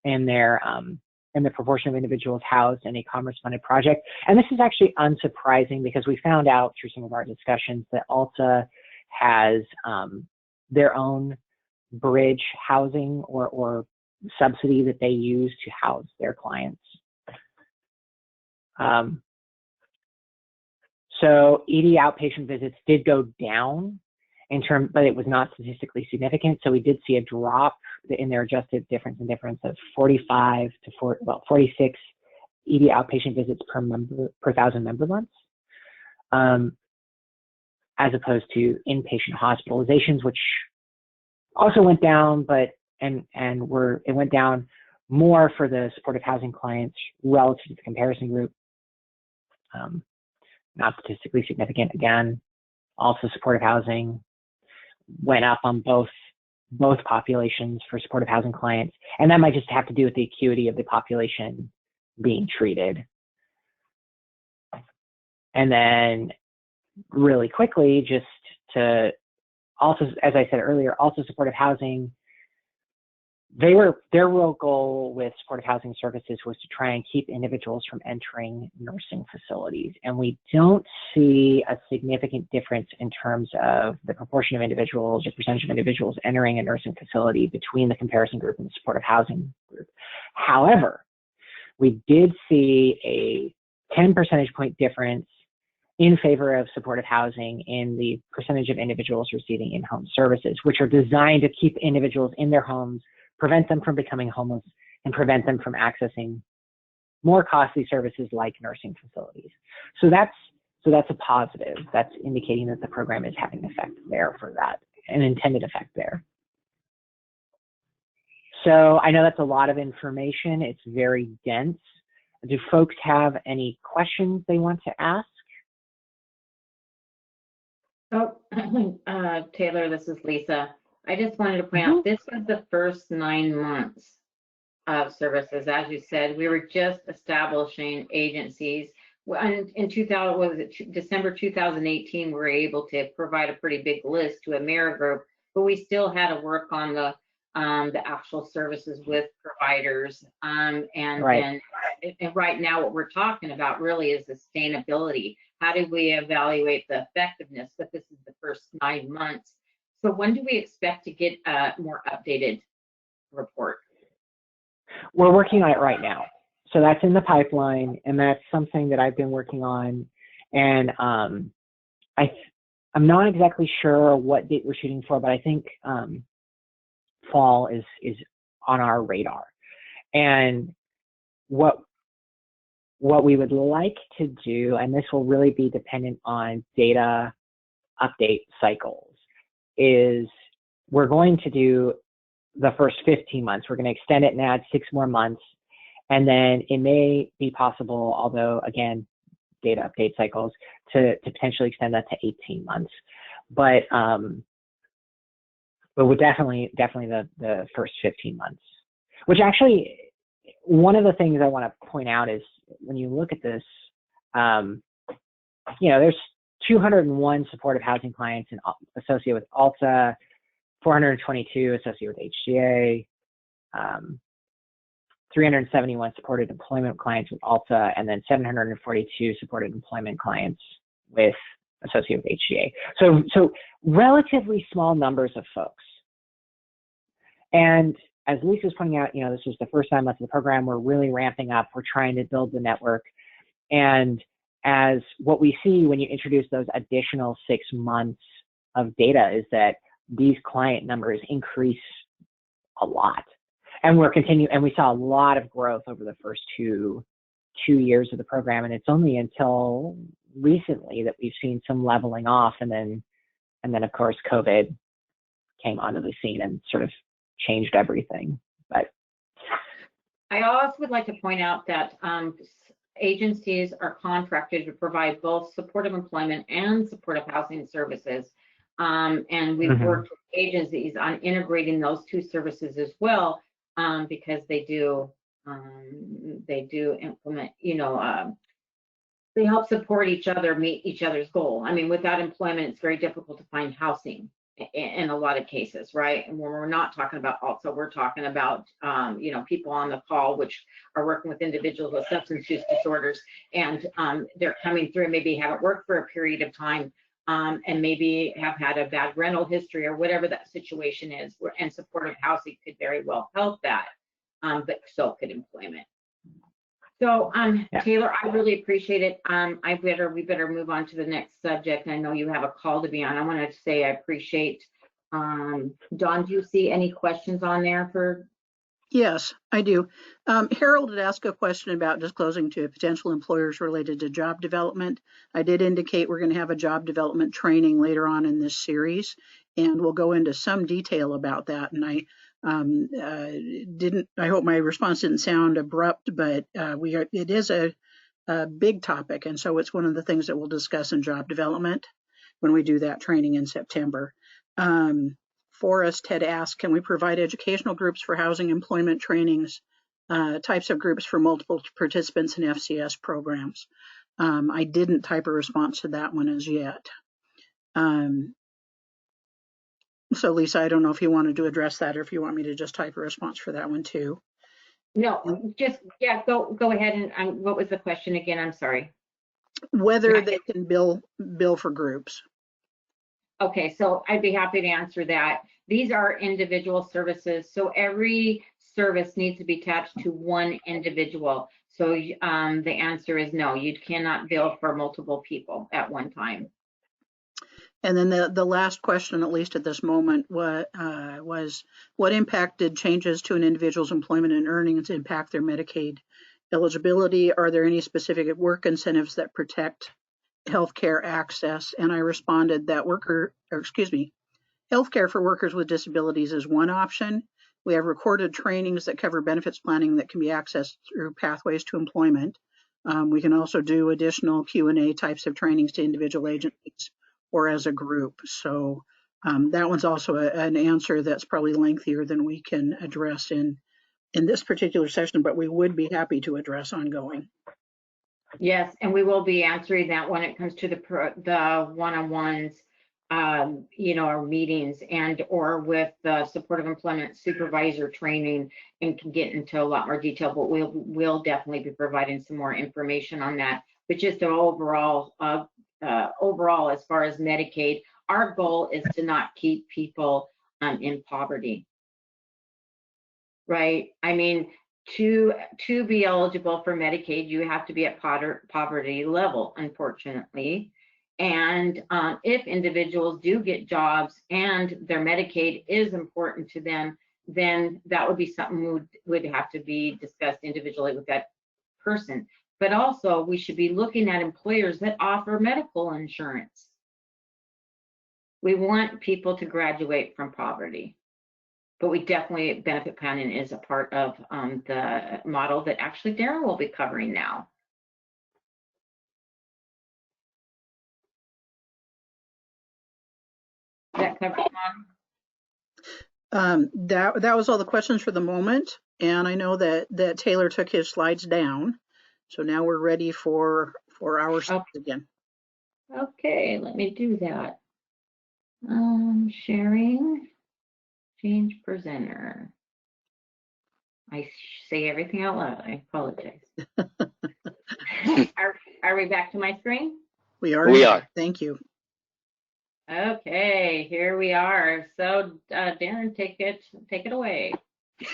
and the proportion of individuals housed in a commerce-funded project. And this is actually unsurprising because we found out through some of our discussions that ALTA has their own bridge housing or subsidy that they use to house their clients. So ED outpatient visits did go down but it was not statistically significant. So we did see a drop in their adjusted difference of 46 ED outpatient visits per 1,000 member months, as opposed to inpatient hospitalizations, which also went down, but it went down more for the supportive housing clients relative to the comparison group. Not statistically significant again. Also, supportive housing went up on both populations for supportive housing clients, and that might just have to do with the acuity of the population being treated. And then really quickly, just to also, as I said earlier, also supportive housing, their real goal with supportive housing services was to try and keep individuals from entering nursing facilities. And we don't see a significant difference in terms of the proportion of individuals, the percentage of individuals entering a nursing facility between the comparison group and the supportive housing group. However, we did see a 10 percentage point difference in favor of supportive housing in the percentage of individuals receiving in-home services, which are designed to keep individuals in their homes, prevent them from becoming homeless, and prevent them from accessing more costly services like nursing facilities. So that's a positive. That's indicating that the program is having an effect there for that, an intended effect there. So I know that's a lot of information. It's very dense. Do folks have any questions they want to ask? Oh, Taylor, this is Lisa. I just wanted to point out, this was the first 9 months of services. As you said, we were just establishing agencies. In December 2018, we were able to provide a pretty big list to Amerigroup, but we still had to work on the actual services with providers. And right now, what we're talking about really is sustainability. How do we evaluate the effectiveness? But this is the first 9 months. So when do we expect to get a more updated report? We're working on it right now. So that's in the pipeline, and that's something that I've been working on. And I'm not exactly sure what date we're shooting for, but I think fall is on our radar. And what we would like to do, and this will really be dependent on data update cycles, is we're going to do the first 15 months. We're going to extend it and add 6 more months. And then it may be possible, although again, data update cycles, to potentially extend that to 18 months. But we're definitely the first 15 months, which actually, one of the things I want to point out is when you look at this, there's 201 supportive housing clients associated with ALTA, 422 associated with HCA, 371 supported employment clients with ALTA, and then 742 supported employment clients with associated with HCA. So relatively small numbers of folks. And as Lisa's pointing out, this is the first 9 months of the program. We're really ramping up. We're trying to build the network. And as what we see when you introduce those additional 6 months of data is that these client numbers increase a lot. And we saw a lot of growth over the first two years of the program. And it's only until recently that we've seen some leveling off. And then of course, COVID came onto the scene and sort of changed everything. But I also would like to point out that agencies are contracted to provide both supportive employment and supportive housing services. And we've worked with agencies on integrating those two services as well, because they do implement, they help support each other, meet each other's goal. I mean, without employment, it's very difficult to find housing in a lot of cases, right? And when we're not talking about also, we're talking about, people on the call, which are working with individuals with substance use disorders, and they're coming through and maybe haven't worked for a period of time, and maybe have had a bad rental history or whatever that situation is, and supportive housing could very well help that, but so could employment. So, Taylor, I really appreciate it. We better move on to the next subject. I know you have a call to be on. I want to say I appreciate, Dawn, do you see any questions on there for? Yes, I do. Harold had asked a question about disclosing to potential employers related to job development. I did indicate we're going to have a job development training later on in this series, and we'll go into some detail about that. And I hope my response didn't sound abrupt, but it is a big topic. And so it's one of the things that we'll discuss in job development when we do that training in September. Forrest had asked, can we provide educational groups for housing employment trainings, types of groups for multiple participants in FCS programs? I didn't type a response to that one as yet. So Lisa, I don't know if you wanted to address that or if you want me to just type a response for that one too. No, go ahead. And what was the question again? I'm sorry. Whether they can bill for groups. Okay, so I'd be happy to answer that. These are individual services, so every service needs to be attached to one individual. So the answer is no, you cannot bill for multiple people at one time. And then the last question, at least at this moment, was what impact did changes to an individual's employment and earnings impact their Medicaid eligibility? Are there any specific work incentives that protect healthcare access? And I responded that healthcare for workers with disabilities is one option. We have recorded trainings that cover benefits planning that can be accessed through Pathways to Employment. We can also do additional Q&A types of trainings to individual agencies or as a group. So that one's also an answer that's probably lengthier than we can address in this particular session, but we would be happy to address ongoing. Yes, and we will be answering that when it comes to the one-on-ones, our meetings or with the supportive employment supervisor training, and can get into a lot more detail, but we'll definitely be providing some more information on that. But just the overall as far as Medicaid, our goal is to not keep people in poverty, right? I mean, to be eligible for Medicaid, you have to be at poverty level, unfortunately. And if individuals do get jobs and their Medicaid is important to them, then that would be something would have to be discussed individually with that person. But also, we should be looking at employers that offer medical insurance. We want people to graduate from poverty. But we definitely, benefit planning is a part of the model that actually Darren will be covering now. That covered one? That was all the questions for the moment. And I know that Taylor took his slides down. So now we're ready for our slides again. Okay, let me do that. Sharing, change presenter. I say everything out loud. I apologize. Are we back to my screen? We are. We are. Thank you. Okay, here we are. So Darren, take it away.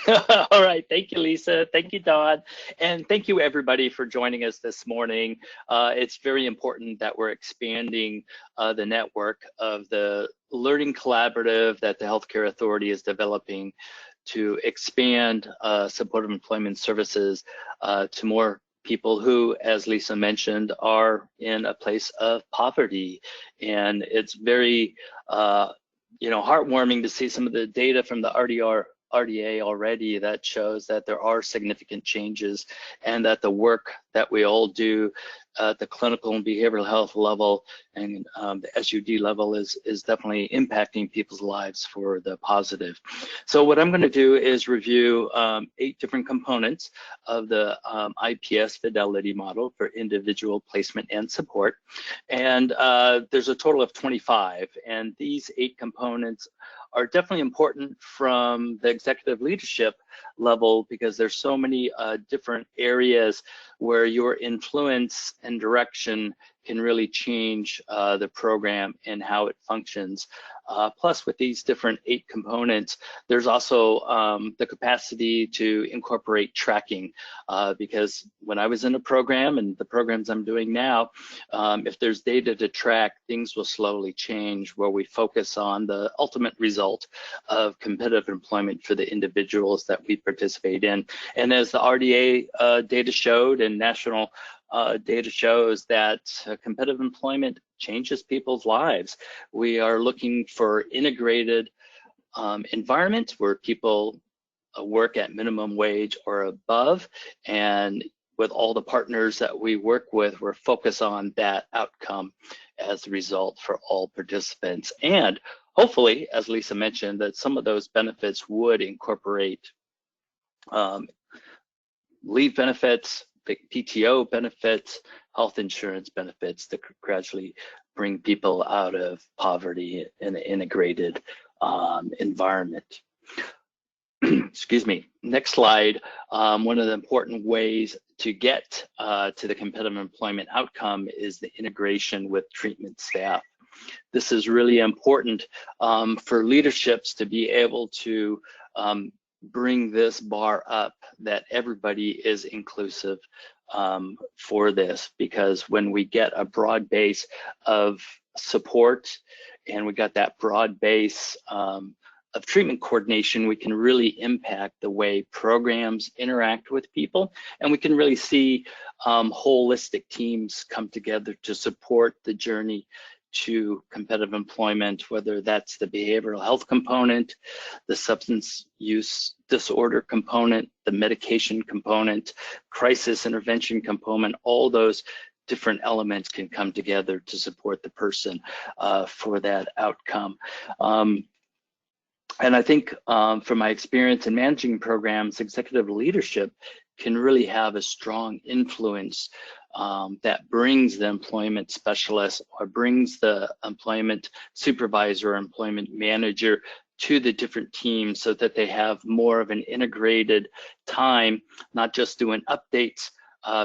All right, thank you, Lisa. Thank you, Dawn. And thank you, everybody, for joining us this morning. It's very important that we're expanding the network of the learning collaborative that the Healthcare Authority is developing to expand supportive employment services to more people who, as Lisa mentioned, are in a place of poverty. And it's very, heartwarming to see some of the data from the RDA already that shows that there are significant changes and that the work that we all do at the clinical and behavioral health level and the SUD level is definitely impacting people's lives for the positive. So what I'm going to do is review 8 different components of the IPS fidelity model for individual placement and support. And there's a total of 25, and these 8 components are definitely important from the executive leadership level because there's so many different areas where your influence and direction can really change the program and how it functions. Plus, with these different 8 components, there's also the capacity to incorporate tracking because when I was in a program and the programs I'm doing now, if there's data to track, things will slowly change where we focus on the ultimate result of competitive employment for the individuals that we participate in. And as the RDA data showed and national data shows that competitive employment changes people's lives. We are looking for integrated environments where people work at minimum wage or above, and with all the partners that we work with, we're focused on that outcome as a result for all participants. And hopefully, as Lisa mentioned, that some of those benefits would incorporate leave benefits, PTO benefits, health insurance benefits that could gradually bring people out of poverty in an integrated environment. Excuse me. Next slide. One of the important ways to get to the competitive employment outcome is the integration with treatment staff. This is really important for leaderships to be able to bring this bar up that everybody is inclusive for this, because when we get a broad base of support and we got that broad base of treatment coordination, we can really impact the way programs interact with people, and we can really see holistic teams come together to support the journey to competitive employment, whether that's the behavioral health component, the substance use disorder component, the medication component, crisis intervention component. All those different elements can come together to support the person for that outcome. And I think from my experience in managing programs, executive leadership can really have a strong influence that brings the employment specialist or brings the employment supervisor or employment manager to the different teams so that they have more of an integrated time, not just doing updates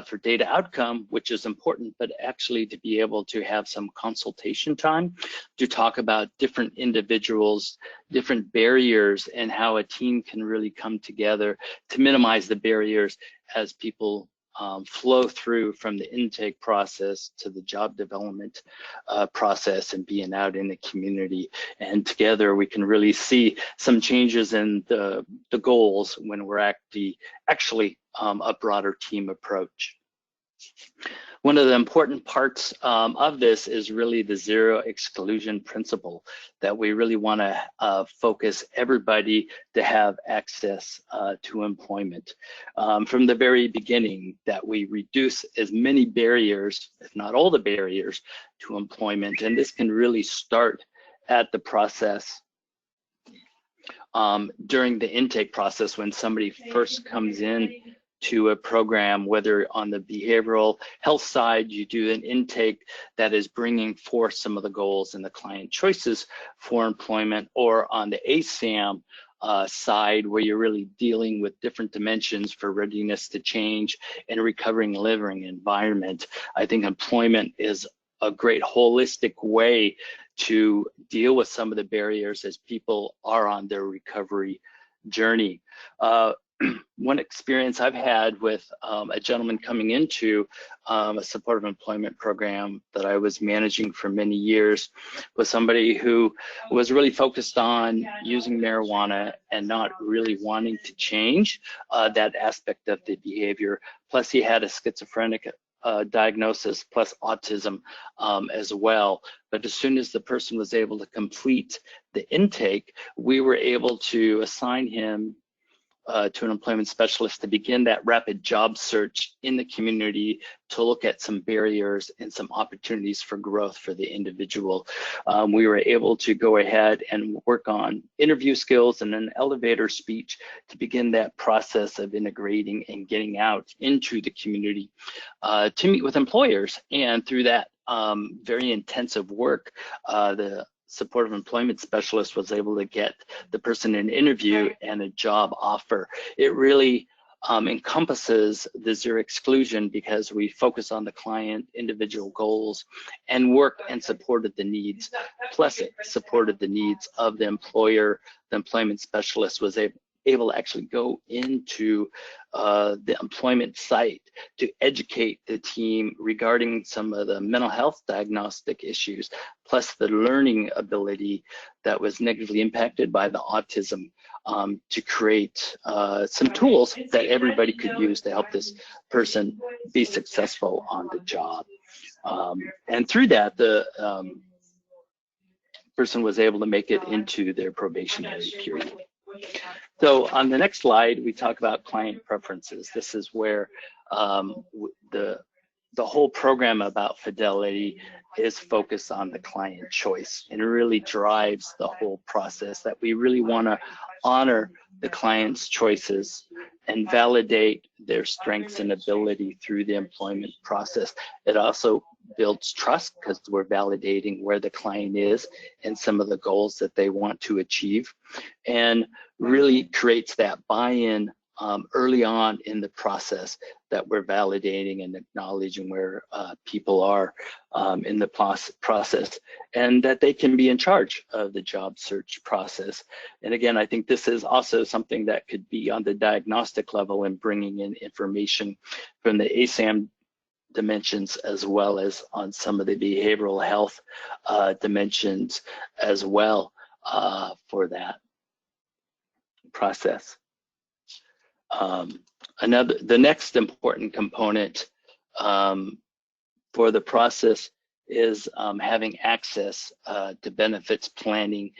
for data outcome, which is important, but actually to be able to have some consultation time to talk about different individuals, different barriers, and how a team can really come together to minimize the barriers as people flow through from the intake process to the job development process and being out in the community. And together we can really see some changes in the goals when we're actually a broader team approach. One of the important parts of this is really the zero exclusion principle, that we really want to focus everybody to have access to employment. From the very beginning, that we reduce as many barriers, if not all the barriers, to employment. And this can really start at the process during the intake process when somebody first comes in to a program, whether on the behavioral health side, you do an intake that is bringing forth some of the goals and the client choices for employment, or on the ASAM side, where you're really dealing with different dimensions for readiness to change and recovering living environment. I think employment is a great holistic way to deal with some of the barriers as people are on their recovery journey. One experience I've had with a gentleman coming into a supportive employment program that I was managing for many years was somebody who was really focused on using marijuana and not really wanting to change that aspect of the behavior. Plus he had a schizophrenic diagnosis plus autism as well. But as soon as the person was able to complete the intake, we were able to assign him to an employment specialist to begin that rapid job search in the community to look at some barriers and some opportunities for growth for the individual. We were able to go ahead and work on interview skills and an elevator speech to begin that process of integrating and getting out into the community to meet with employers. And through that very intensive work, the supportive employment specialist was able to get the person an interview and a job offer. It really encompasses the zero exclusion because we focus on the client individual goals and work and supported the needs, plus it supported the needs of the employer. The employment specialist was able to actually go into the employment site to educate the team regarding some of the mental health diagnostic issues, plus the learning ability that was negatively impacted by the autism, to create some tools that everybody could use to help this person be successful on the job. And through that, the person was able to make it into their probationary period. So on the next slide, we talk about client preferences. This is where the whole program about Fidelity is focused on the client choice, and it really drives the whole process that we really want to honor the client's choices and validate their strengths and ability through the employment process. It also builds trust because we're validating where the client is and some of the goals that they want to achieve, and really creates that buy-in early on in the process that we're validating and acknowledging where people are in the process, and that they can be in charge of the job search process. And again, I think this is also something that could be on the diagnostic level and bringing in information from the ASAM dimensions as well as on some of the behavioral health dimensions as well for that process. The next important component for the process is having access to benefits planning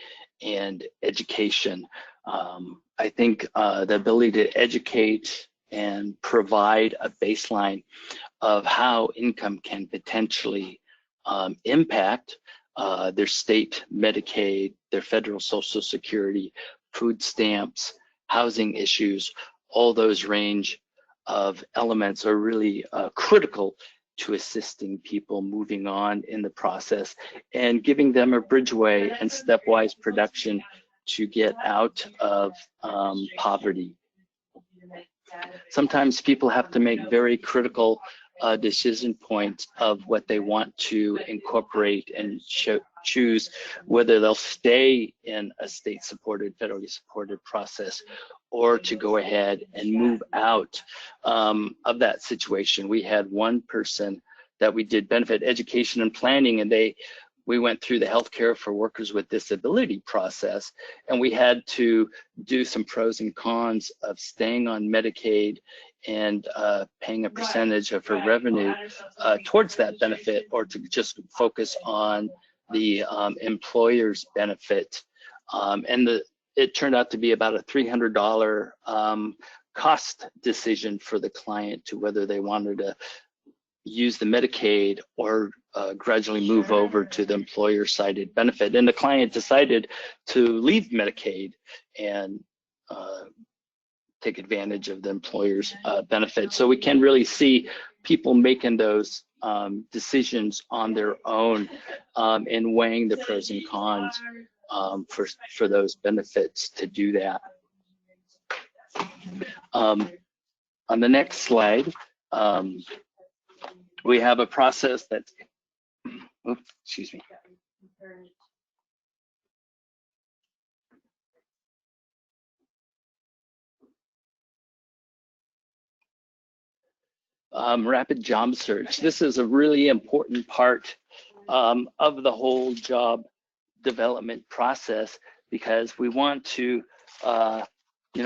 and education. I think the ability to educate and provide a baseline of how income can potentially impact their state Medicaid, their federal Social Security, food stamps, housing issues, all those range of elements are really critical to assisting people moving on in the process and giving them a bridgeway and stepwise production to get out of poverty. Sometimes people have to make very critical decision points of what they want to incorporate and choose whether they'll stay in a state-supported, federally supported process or to go ahead and move out of that situation. We had one person that we did benefit education and planning, and we went through the healthcare for workers with disability process, and we had to do some pros and cons of staying on Medicaid and paying a percentage of her revenue towards that benefit, or to just focus on the employer's benefit. It turned out to be about a $300 cost decision for the client to whether they wanted to use the Medicaid or gradually move over to the employer-sided benefit. And the client decided to leave Medicaid and take advantage of the employer's benefit. So we can really see people making those decisions on their own and weighing the pros and cons for those benefits to do that. On the next slide, we have a process that's, oops, excuse me. rapid job search. This is a really important part of the whole job development process, because we want to,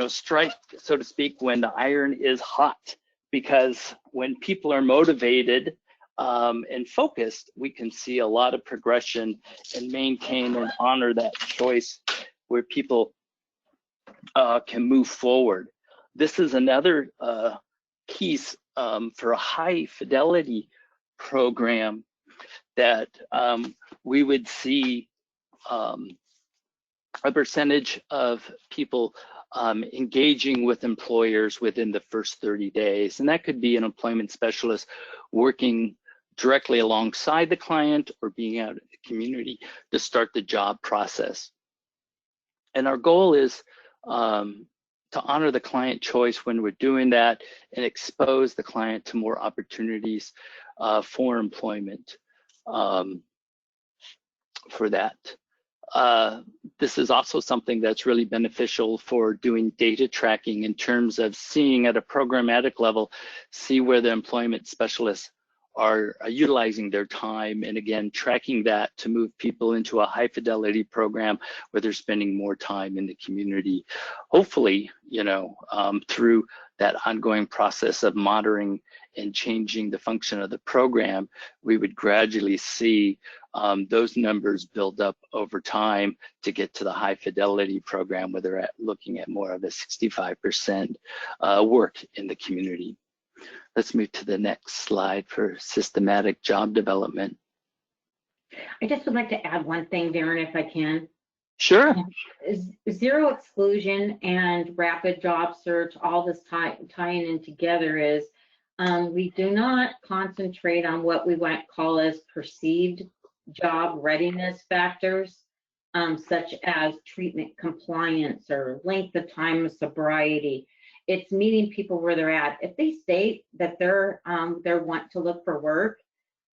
strike, so to speak, when the iron is hot. Because when people are motivated and focused, we can see a lot of progression and maintain and honor that choice where people can move forward. This is another piece for a high fidelity program that we would see a percentage of people engaging with employers within the first 30 days. And that could be an employment specialist working directly alongside the client or being out in the community to start the job process. And our goal is to honor the client choice when we're doing that and expose the client to more opportunities for employment for that. This is also something that's really beneficial for doing data tracking in terms of seeing at a programmatic level, see where the employment specialists are utilizing their time, and again, tracking that to move people into a high fidelity program where they're spending more time in the community. Hopefully, through that ongoing process of monitoring and changing the function of the program, we would gradually see those numbers build up over time to get to the high fidelity program where they're looking at more of a 65% work in the community. Let's move to the next slide for systematic job development. I just would like to add one thing, Darren, if I can. Sure. Zero exclusion and rapid job search, all this tying in together is we do not concentrate on what we might call as perceived job readiness factors, such as treatment compliance or length of time of sobriety. It's meeting people where they're at. If they state that they're want to look for work,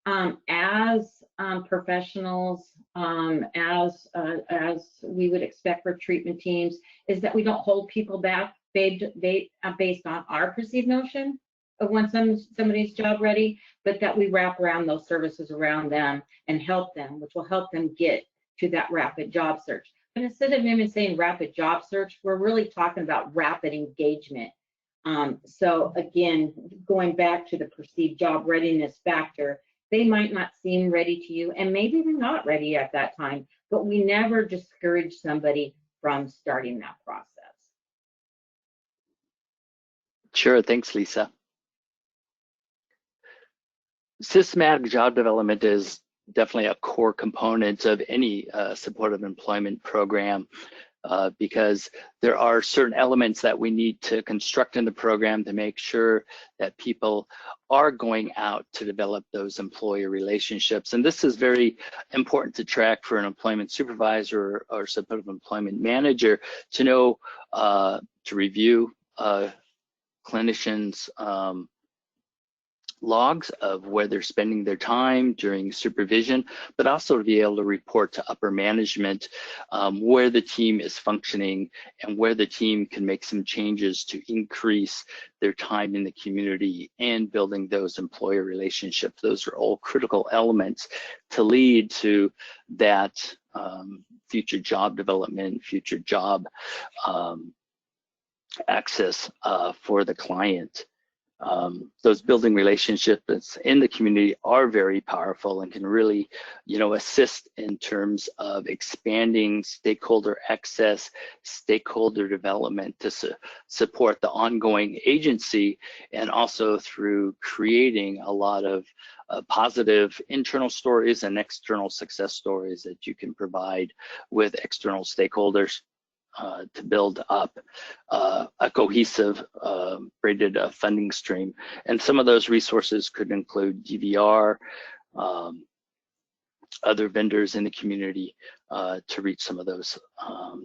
as professionals, as we would expect for treatment teams, is that we don't hold people back based on our perceived notion of when somebody's job ready, but that we wrap around those services around them and help them, which will help them get to that rapid job search. But instead of even saying rapid job search, we're really talking about rapid engagement. So again, going back to the perceived job readiness factor, they might not seem ready to you, and maybe they're not ready at that time, but we never discourage somebody from starting that process. Sure, thanks, Lisa. Systematic job development is definitely a core component of any supportive employment program because there are certain elements that we need to construct in the program to make sure that people are going out to develop those employer relationships. And this is very important to track for an employment supervisor or supportive employment manager to know, to review clinicians' logs of where they're spending their time during supervision, but also to be able to report to upper management where the team is functioning and where the team can make some changes to increase their time in the community and building those employer relationships. Those are all critical elements to lead to that future job development, future job access for the client. Those building relationships in the community are very powerful and can really, assist in terms of expanding stakeholder access, stakeholder development to support the ongoing agency, and also through creating a lot of positive internal stories and external success stories that you can provide with external stakeholders. To build up a cohesive braided funding stream. And some of those resources could include DVR, other vendors in the community to reach some of those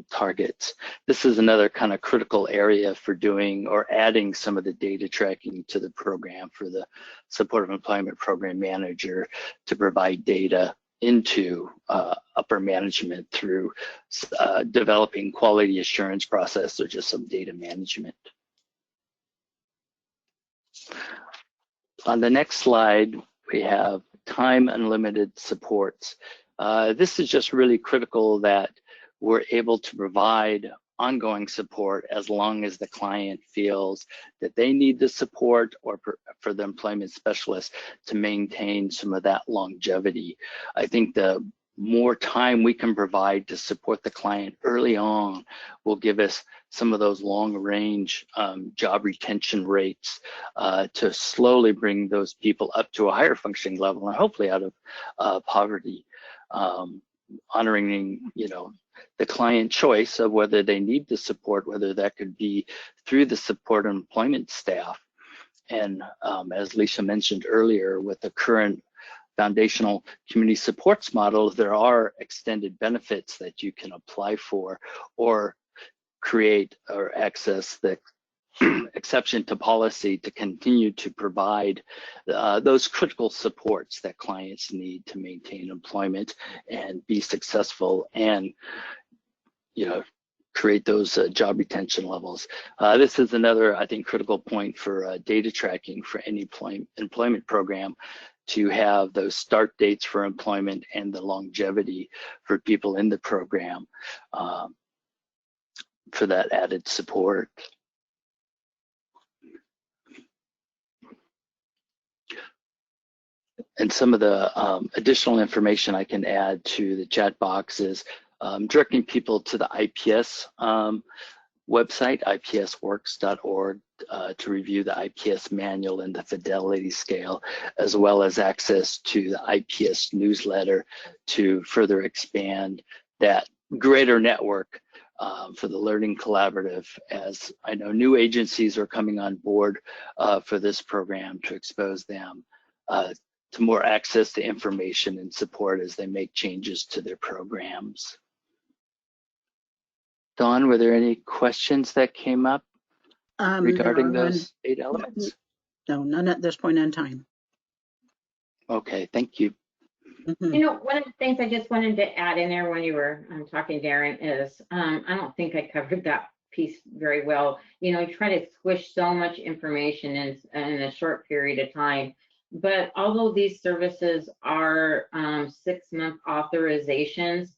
targets. This is another kind of critical area for doing or adding some of the data tracking to the program for the supportive employment program manager to provide data into upper management through developing quality assurance process or just some data management. On the next slide, we have time unlimited supports. This is just really critical that we're able to provide ongoing support as long as the client feels that they need the support, or for the employment specialist to maintain some of that longevity. I think the more time we can provide to support the client early on will give us some of those long range job retention rates to slowly bring those people up to a higher functioning level and hopefully out of poverty, honoring, the client choice of whether they need the support, whether that could be through the support and employment staff. And as Lisa mentioned earlier, with the current foundational community supports model, there are extended benefits that you can apply for or create or access the exception to policy to continue to provide those critical supports that clients need to maintain employment and be successful and, create those job retention levels. This is another, I think, critical point for data tracking for any employment program, to have those start dates for employment and the longevity for people in the program for that added support. And some of the additional information I can add to the chat box is directing people to the IPS website, ipsworks.org, to review the IPS manual and the fidelity scale, as well as access to the IPS newsletter to further expand that greater network for the Learning Collaborative, as I know new agencies are coming on board for this program to expose them to more access to information and support as they make changes to their programs. Dawn, were there any questions that came up regarding those 8 elements? No, none at this point in time. Okay, thank you. One of the things I just wanted to add in there when you were talking, Darren, is I don't think I covered that piece very well. You try to squish so much information in a short period of time. But although these services are 6-month authorizations,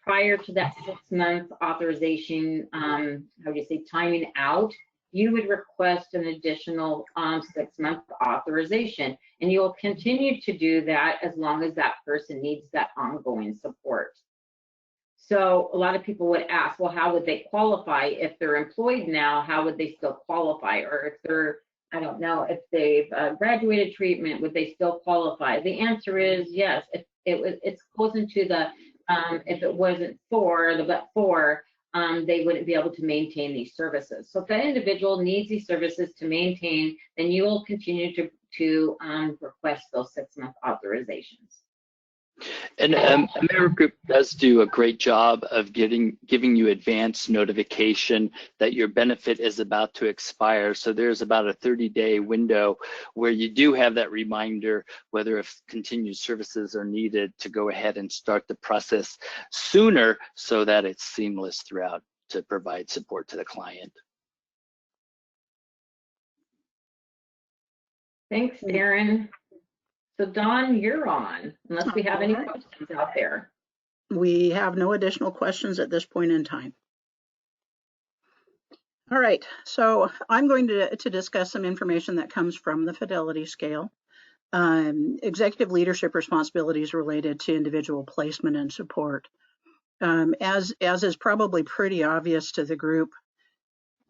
prior to that 6-month authorization, timing out, you would request an additional 6-month authorization, and you'll continue to do that as long as that person needs that ongoing support. So a lot of people would ask, well, how would they qualify if they're employed now? How would they still qualify? Or if they're, I don't know, if they've graduated treatment, would they still qualify? The answer is yes. If it's goes into the if it wasn't for the but-for, they wouldn't be able to maintain these services. So if that individual needs these services to maintain, then you will continue to request those 6-month authorizations. And Amerigroup does do a great job of giving you advance notification that your benefit is about to expire. So there's about a 30-day window where you do have that reminder, whether if continued services are needed, to go ahead and start the process sooner so that it's seamless throughout to provide support to the client. Thanks, Darren. So Dawn, you're on, unless we have any questions out there. We have no additional questions at this point in time. All right, so I'm going to discuss some information that comes from the fidelity scale. Executive leadership responsibilities related to individual placement and support. As is probably pretty obvious to the group,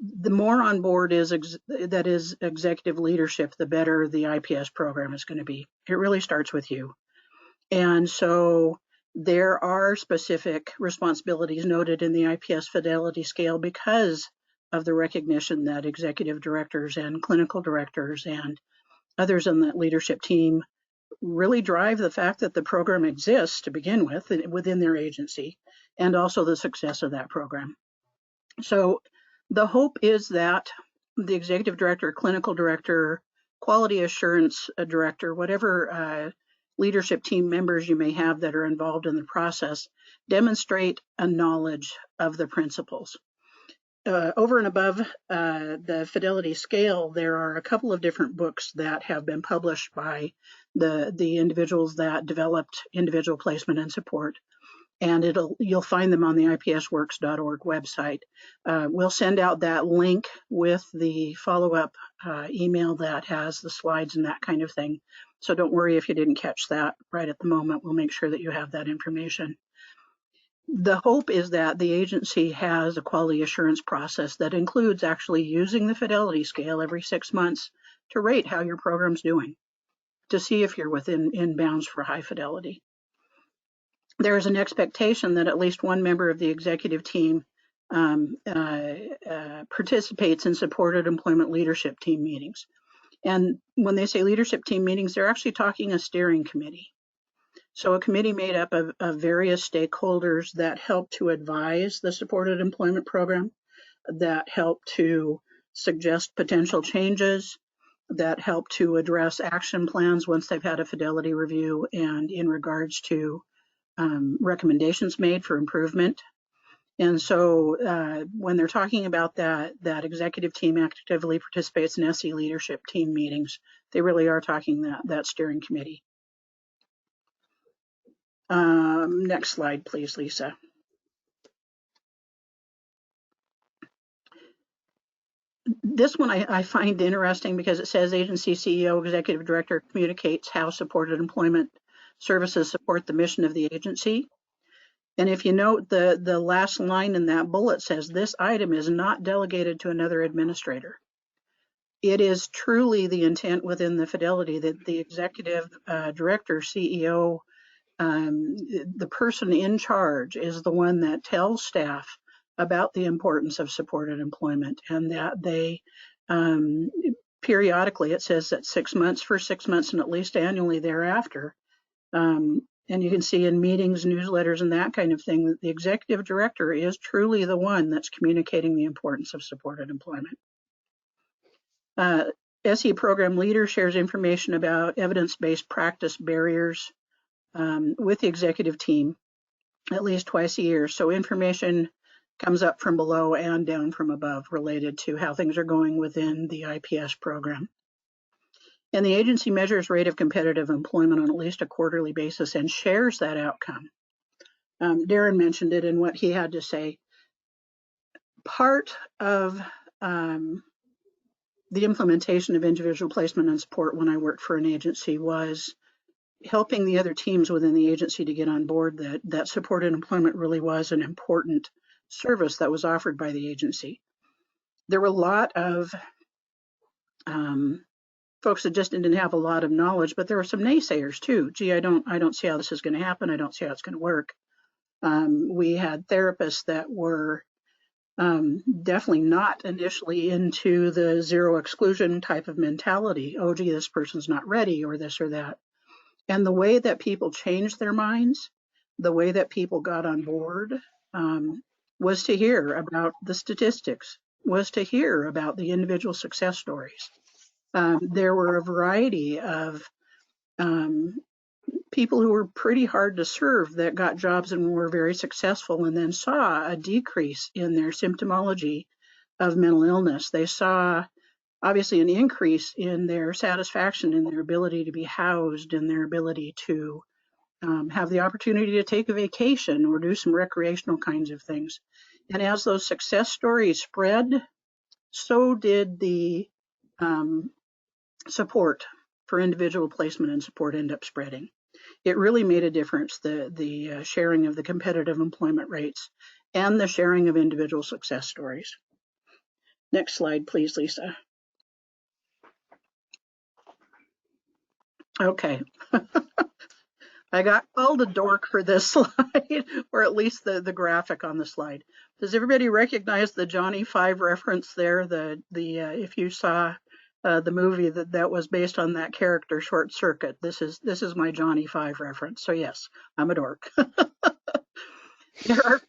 the more on board that is executive leadership, the better the IPS program is going to be. It really starts with you. And so there are specific responsibilities noted in the IPS fidelity scale because of the recognition that executive directors and clinical directors and others in that leadership team really drive the fact that the program exists to begin with within their agency, and also the success of that program. So the hope is that the executive director, clinical director, quality assurance director, whatever leadership team members you may have that are involved in the process, demonstrate a knowledge of the principles. over and above the fidelity scale, there are a couple of different books that have been published by the individuals that developed individual placement and support. And you'll find them on the ipsworks.org website. We'll send out that link with the follow-up email that has the slides and that kind of thing. So don't worry if you didn't catch that right at the moment. We'll make sure that you have that information. The hope is that the agency has a quality assurance process that includes actually using the fidelity scale every 6 months to rate how your program's doing, to see if you're in bounds for high fidelity. There is an expectation that at least one member of the executive team participates in supported employment leadership team meetings. And when they say leadership team meetings, they're actually talking a steering committee. So a committee made up of various stakeholders that help to advise the supported employment program, that help to suggest potential changes, that help to address action plans once they've had a fidelity review, and in regards to recommendations made for improvement. And so when they're talking about that executive team actively participates in SE leadership team meetings, they really are talking that steering committee. Next slide, please, Lisa. This one I find interesting because it says agency CEO, executive director communicates how supported employment services support the mission of the agency. And if you note, the last line in that bullet says this item is not delegated to another administrator. It is truly the intent within the fidelity that the executive director, CEO, the person in charge is the one that tells staff about the importance of supported employment, and that they periodically, it says that 6 months, for 6 months and at least annually thereafter, and you can see in meetings, newsletters, and that kind of thing, that the executive director is truly the one that's communicating the importance of supported employment. SE program leader shares information about evidence-based practice barriers with the executive team at least twice a year. So information comes up from below and down from above related to how things are going within the IPS program. And the agency measures rate of competitive employment on at least a quarterly basis and shares that outcome. Darren mentioned it in what he had to say. Part of the implementation of individual placement and support when I worked for an agency was helping the other teams within the agency to get on board that supported employment really was an important service that was offered by the agency. There were a lot of folks that just didn't have a lot of knowledge, but there were some naysayers too. Gee, I don't see how this is going to happen. I don't see how it's going to work. We had therapists that were definitely not initially into the zero exclusion type of mentality. Oh, gee, this person's not ready, or this or that. And the way that people changed their minds, the way that people got on board, was to hear about the statistics, was to hear about the individual success stories. There were a variety of people who were pretty hard to serve that got jobs and were very successful, and then saw a decrease in their symptomology of mental illness. They saw obviously an increase in their satisfaction, in their ability to be housed, in their ability to have the opportunity to take a vacation or do some recreational kinds of things. And as those success stories spread, so did the support for individual placement and support end up spreading. It really made a difference, the sharing of the competitive employment rates and the sharing of individual success stories. Next slide, please, Lisa. Okay. I got called a dork for this slide, or at least the graphic on the slide. Does everybody recognize the Johnny 5 reference there? If you saw the movie that was based on that character, Short Circuit, this is my Johnny 5 reference. So yes, I'm a dork. There are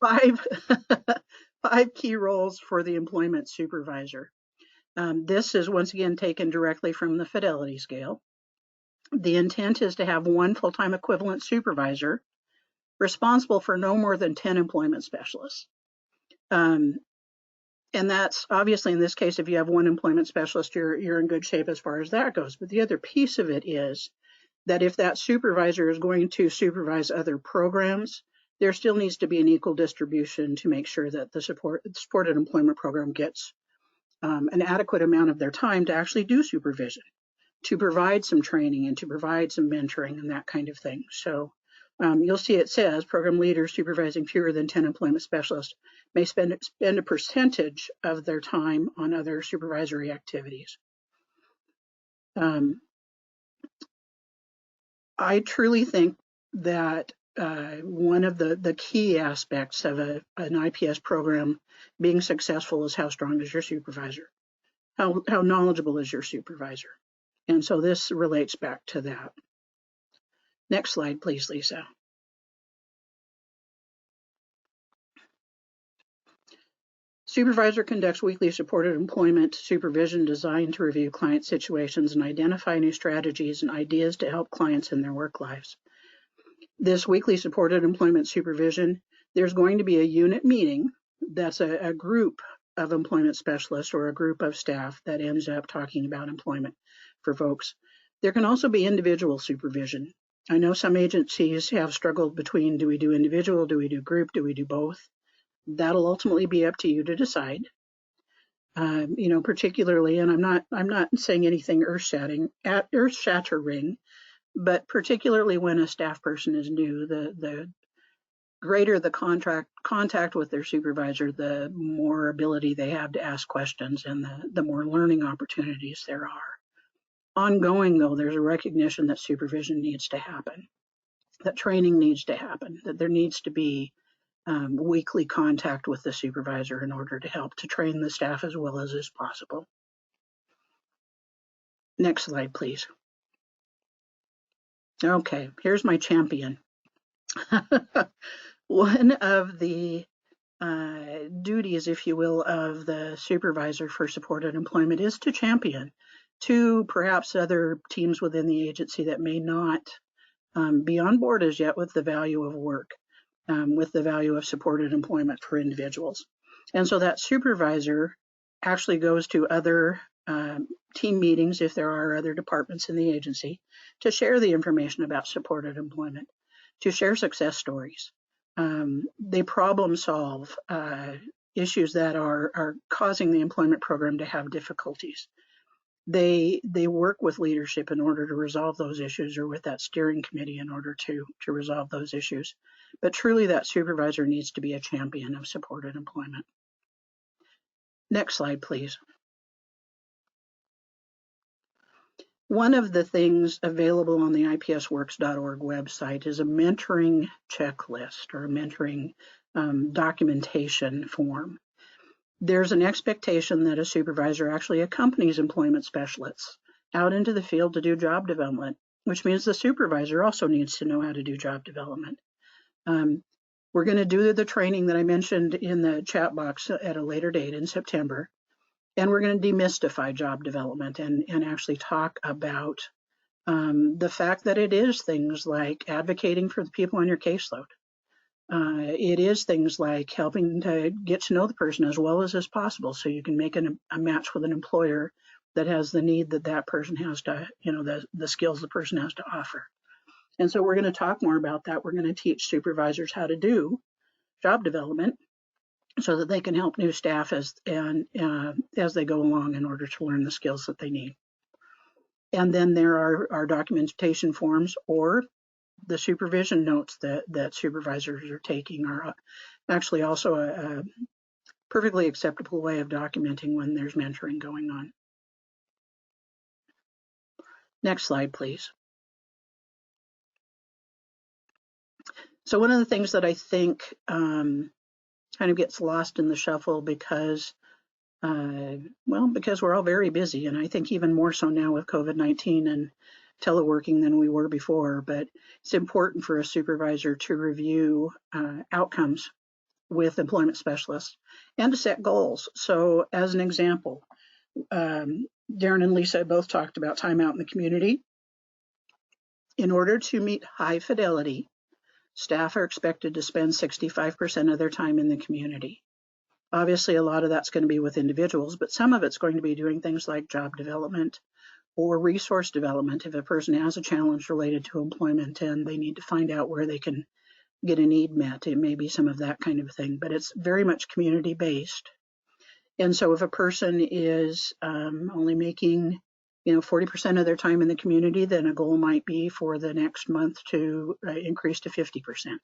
five key roles for the employment supervisor. This is once again taken directly from the fidelity scale. The intent is to have one full-time equivalent supervisor responsible for no more than 10 employment specialists. And that's obviously in this case, if you have one employment specialist, you're in good shape as far as that goes. But the other piece of it is that if that supervisor is going to supervise other programs, there still needs to be an equal distribution to make sure that the supported employment program gets an adequate amount of their time to actually do supervision, to provide some training and to provide some mentoring and that kind of thing. So you'll see it says program leaders supervising fewer than 10 employment specialists may spend a percentage of their time on other supervisory activities. I truly think that one of the key aspects of an IPS program being successful is how strong is your supervisor, how knowledgeable is your supervisor. And so this relates back to that. Next slide, please, Lisa. Supervisor conducts weekly supported employment supervision designed to review client situations and identify new strategies and ideas to help clients in their work lives. This weekly supported employment supervision, there's going to be a unit meeting that's a group of employment specialists or a group of staff that ends up talking about employment for folks. There can also be individual supervision. I know some agencies have struggled between, do we do individual, do we do group, do we do both? That'll ultimately be up to you to decide. Particularly, and I'm not saying anything earth-shattering, but particularly when a staff person is new, the greater the contact with their supervisor, the more ability they have to ask questions and the more learning opportunities there are. Ongoing, though, there's a recognition that supervision needs to happen, that training needs to happen, that there needs to be weekly contact with the supervisor in order to help to train the staff as well as is possible. Next slide, please. Okay, here's my champion. One of the duties, if you will, of the supervisor for supported employment is to champion to perhaps other teams within the agency that may not be on board as yet with the value of work, with the value of supported employment for individuals. And so that supervisor actually goes to other team meetings, if there are other departments in the agency, to share the information about supported employment, to share success stories. They problem solve issues that are causing the employment program to have difficulties. They work with leadership in order to resolve those issues, or with that steering committee in order to resolve those issues. But truly, that supervisor needs to be a champion of supported employment. Next slide, please. One of the things available on the ipsworks.org website is a mentoring checklist or a mentoring documentation form. There's an expectation that a supervisor actually accompanies employment specialists out into the field to do job development, which means the supervisor also needs to know how to do job development. We're going to do the training that I mentioned in the chat box at a later date in September. And we're going to demystify job development and actually talk about the fact that it is things like advocating for the people on your caseload. It is things like helping to get to know the person as well as possible so you can make a match with an employer that has the need that person has to, the skills the person has to offer. And so we're going to talk more about that. We're going to teach supervisors how to do job development so that they can help new staff as they go along in order to learn the skills that they need. And then there are documentation forms, or the supervision notes that supervisors are taking are actually also a perfectly acceptable way of documenting when there's mentoring going on. Next slide, please. So one of the things that I think kind of gets lost in the shuffle because we're all very busy, and I think even more so now with COVID-19 and teleworking than we were before, but it's important for a supervisor to review outcomes with employment specialists and to set goals. So as an example, Darren and Lisa both talked about time out in the community. In order to meet high fidelity, staff are expected to spend 65% of their time in the community. Obviously, a lot of that's going to be with individuals, but some of it's going to be doing things like job development or resource development. If a person has a challenge related to employment and they need to find out where they can get a need met, it may be some of that kind of thing, but it's very much community based. And so if a person is only making 40% of their time in the community, then a goal might be for the next month to increase to 50%.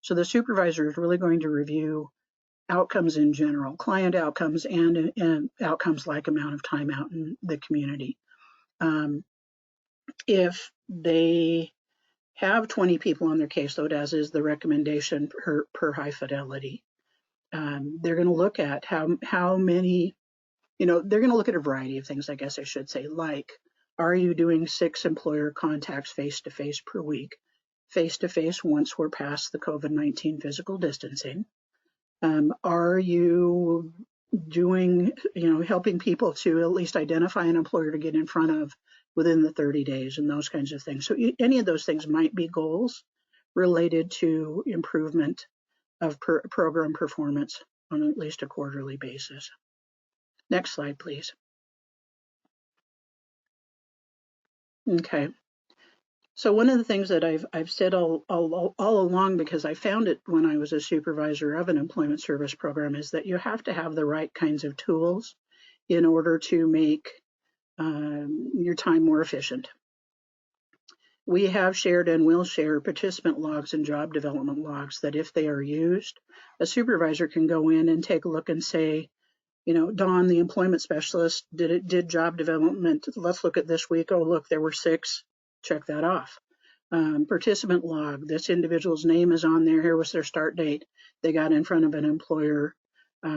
So the supervisor is really going to review outcomes in general, client outcomes, and outcomes like amount of time out in the community. If they have 20 people on their caseload, as is the recommendation per high fidelity, they're going to look at how many, they're going to look at a variety of things, I guess I should say, like, are you doing 6 employer contacts face-to-face per week? Face-to-face once we're past the COVID-19 physical distancing. Are you doing, helping people to at least identify an employer to get in front of within the 30 days and those kinds of things. So any of those things might be goals related to improvement of program performance on at least a quarterly basis. Next slide, please. Okay. So one of the things that I've said all along, because I found it when I was a supervisor of an employment service program, is that you have to have the right kinds of tools in order to make your time more efficient. We have shared and will share participant logs and job development logs that, if they are used, a supervisor can go in and take a look and say, Dawn, the employment specialist, did job development. Let's look at this week. Oh, look, there were 6. Check that off. Participant log, this individual's name is on there. Here was their start date. They got in front of an employer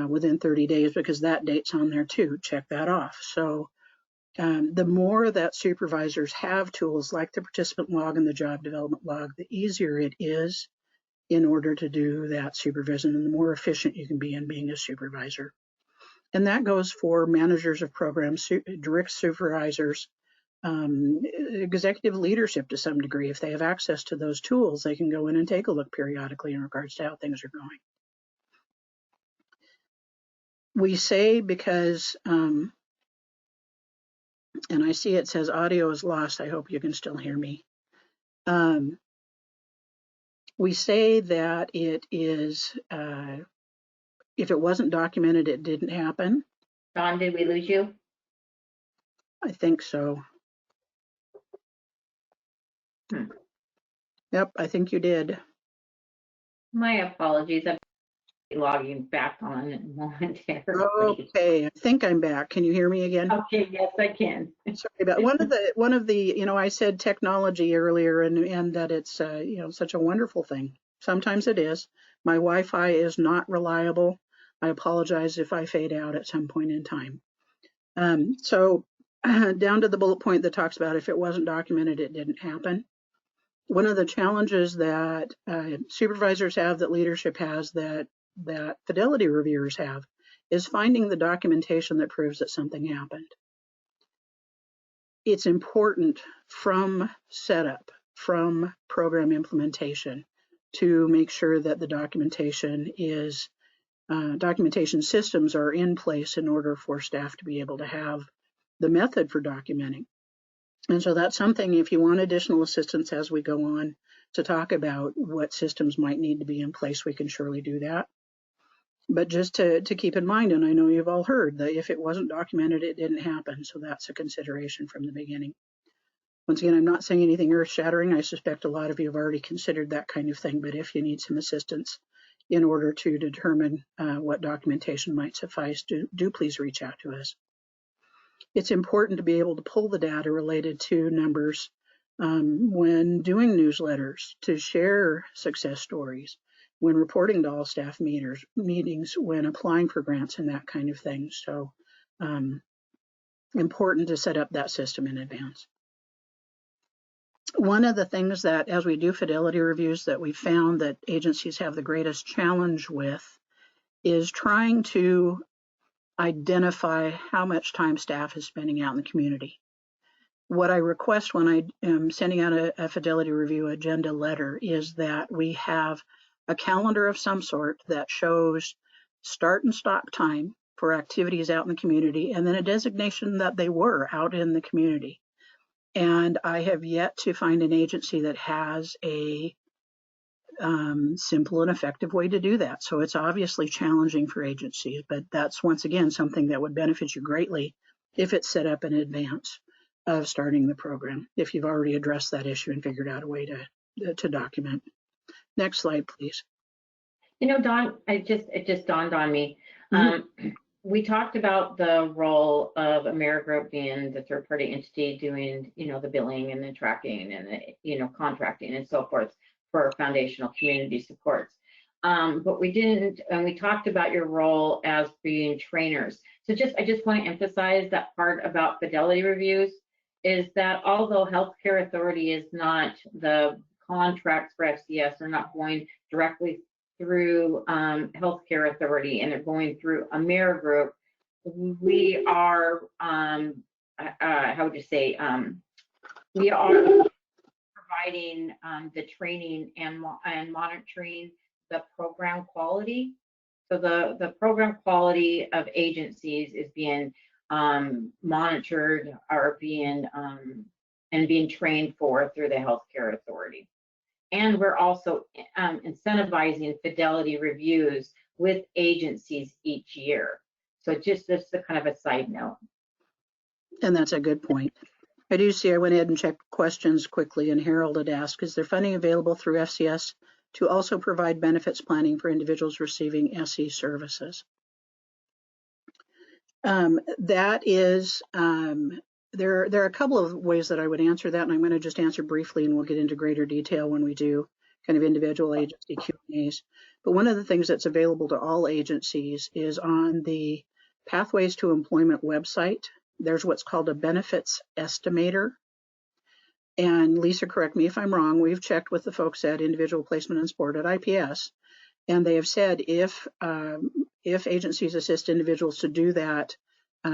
within 30 days because that date's on there too. Check that off. So the more that supervisors have tools like the participant log and the job development log, the easier it is in order to do that supervision, and the more efficient you can be in being a supervisor. And that goes for managers of programs, direct supervisors, executive leadership to some degree. If they have access to those tools, they can go in and take a look periodically in regards to how things are going. We say, because, and I see it says audio is lost. I hope you can still hear me. We say that it is, if it wasn't documented, it didn't happen. Dawn, did we lose you? I think so. Yep, I think you did. My apologies. I'm logging back on momentarily. Okay, I think I'm back. Can you hear me again? Okay, yes, I can. Sorry about one of the I said technology earlier, and that it's such a wonderful thing. Sometimes it is. My Wi-Fi is not reliable. I apologize if I fade out at some point in time. So down to the bullet point that talks about if it wasn't documented, it didn't happen. One of the challenges that supervisors have, that leadership has, that fidelity reviewers have, is finding the documentation that proves that something happened. It's important from setup, from program implementation, to make sure that the documentation systems are in place in order for staff to be able to have the method for documenting. And so that's something, if you want additional assistance as we go on to talk about what systems might need to be in place, we can surely do that. But just to keep in mind, and I know you've all heard, that if it wasn't documented, it didn't happen. So that's a consideration from the beginning. Once again, I'm not saying anything earth-shattering. I suspect a lot of you have already considered that kind of thing. But if you need some assistance in order to determine what documentation might suffice, do please reach out to us. It's important to be able to pull the data related to numbers when doing newsletters, to share success stories, when reporting to all staff meetings, when applying for grants and that kind of thing. So important to set up that system in advance. One of the things that, as we do fidelity reviews, that we found that agencies have the greatest challenge with is trying to identify how much time staff is spending out in the community. What I request when I am sending out a fidelity review agenda letter is that we have a calendar of some sort that shows start and stop time for activities out in the community, and then a designation that they were out in the community. And I have yet to find an agency that has a simple and effective way to do that. So it's obviously challenging for agencies, but that's once again something that would benefit you greatly if it's set up in advance of starting the program, if you've already addressed that issue and figured out a way to document. Next slide, please. You know, Dawn, it just dawned on me. Mm-hmm. We talked about the role of Amerigroup being the third-party entity doing, the billing and the tracking and the, contracting and so forth for foundational community supports. But we didn't, and we talked about your role as being trainers. So I just want to emphasize that part about fidelity reviews is that although Healthcare Authority is not the contracts for FCS, they're not going directly through Healthcare Authority and they're going through Amerigroup, we are, how would you say, we are providing the training and monitoring the program quality. So the program quality of agencies is being monitored or being trained for through the Healthcare Authority. And we're also incentivizing fidelity reviews with agencies each year. So just a kind of a side note. And that's a good point. I do see I went ahead and checked questions quickly, and Harold had asked, is there funding available through FCS to also provide benefits planning for individuals receiving SE services? That is, there are a couple of ways that I would answer that, and I'm going to just answer briefly, and we'll get into greater detail when we do kind of individual agency Q&As. But one of the things that's available to all agencies is on the Pathways to Employment website. There's what's called a benefits estimator. And Lisa, correct me if I'm wrong, we've checked with the folks at Individual Placement and Support at IPS, and they have said if agencies assist individuals to do that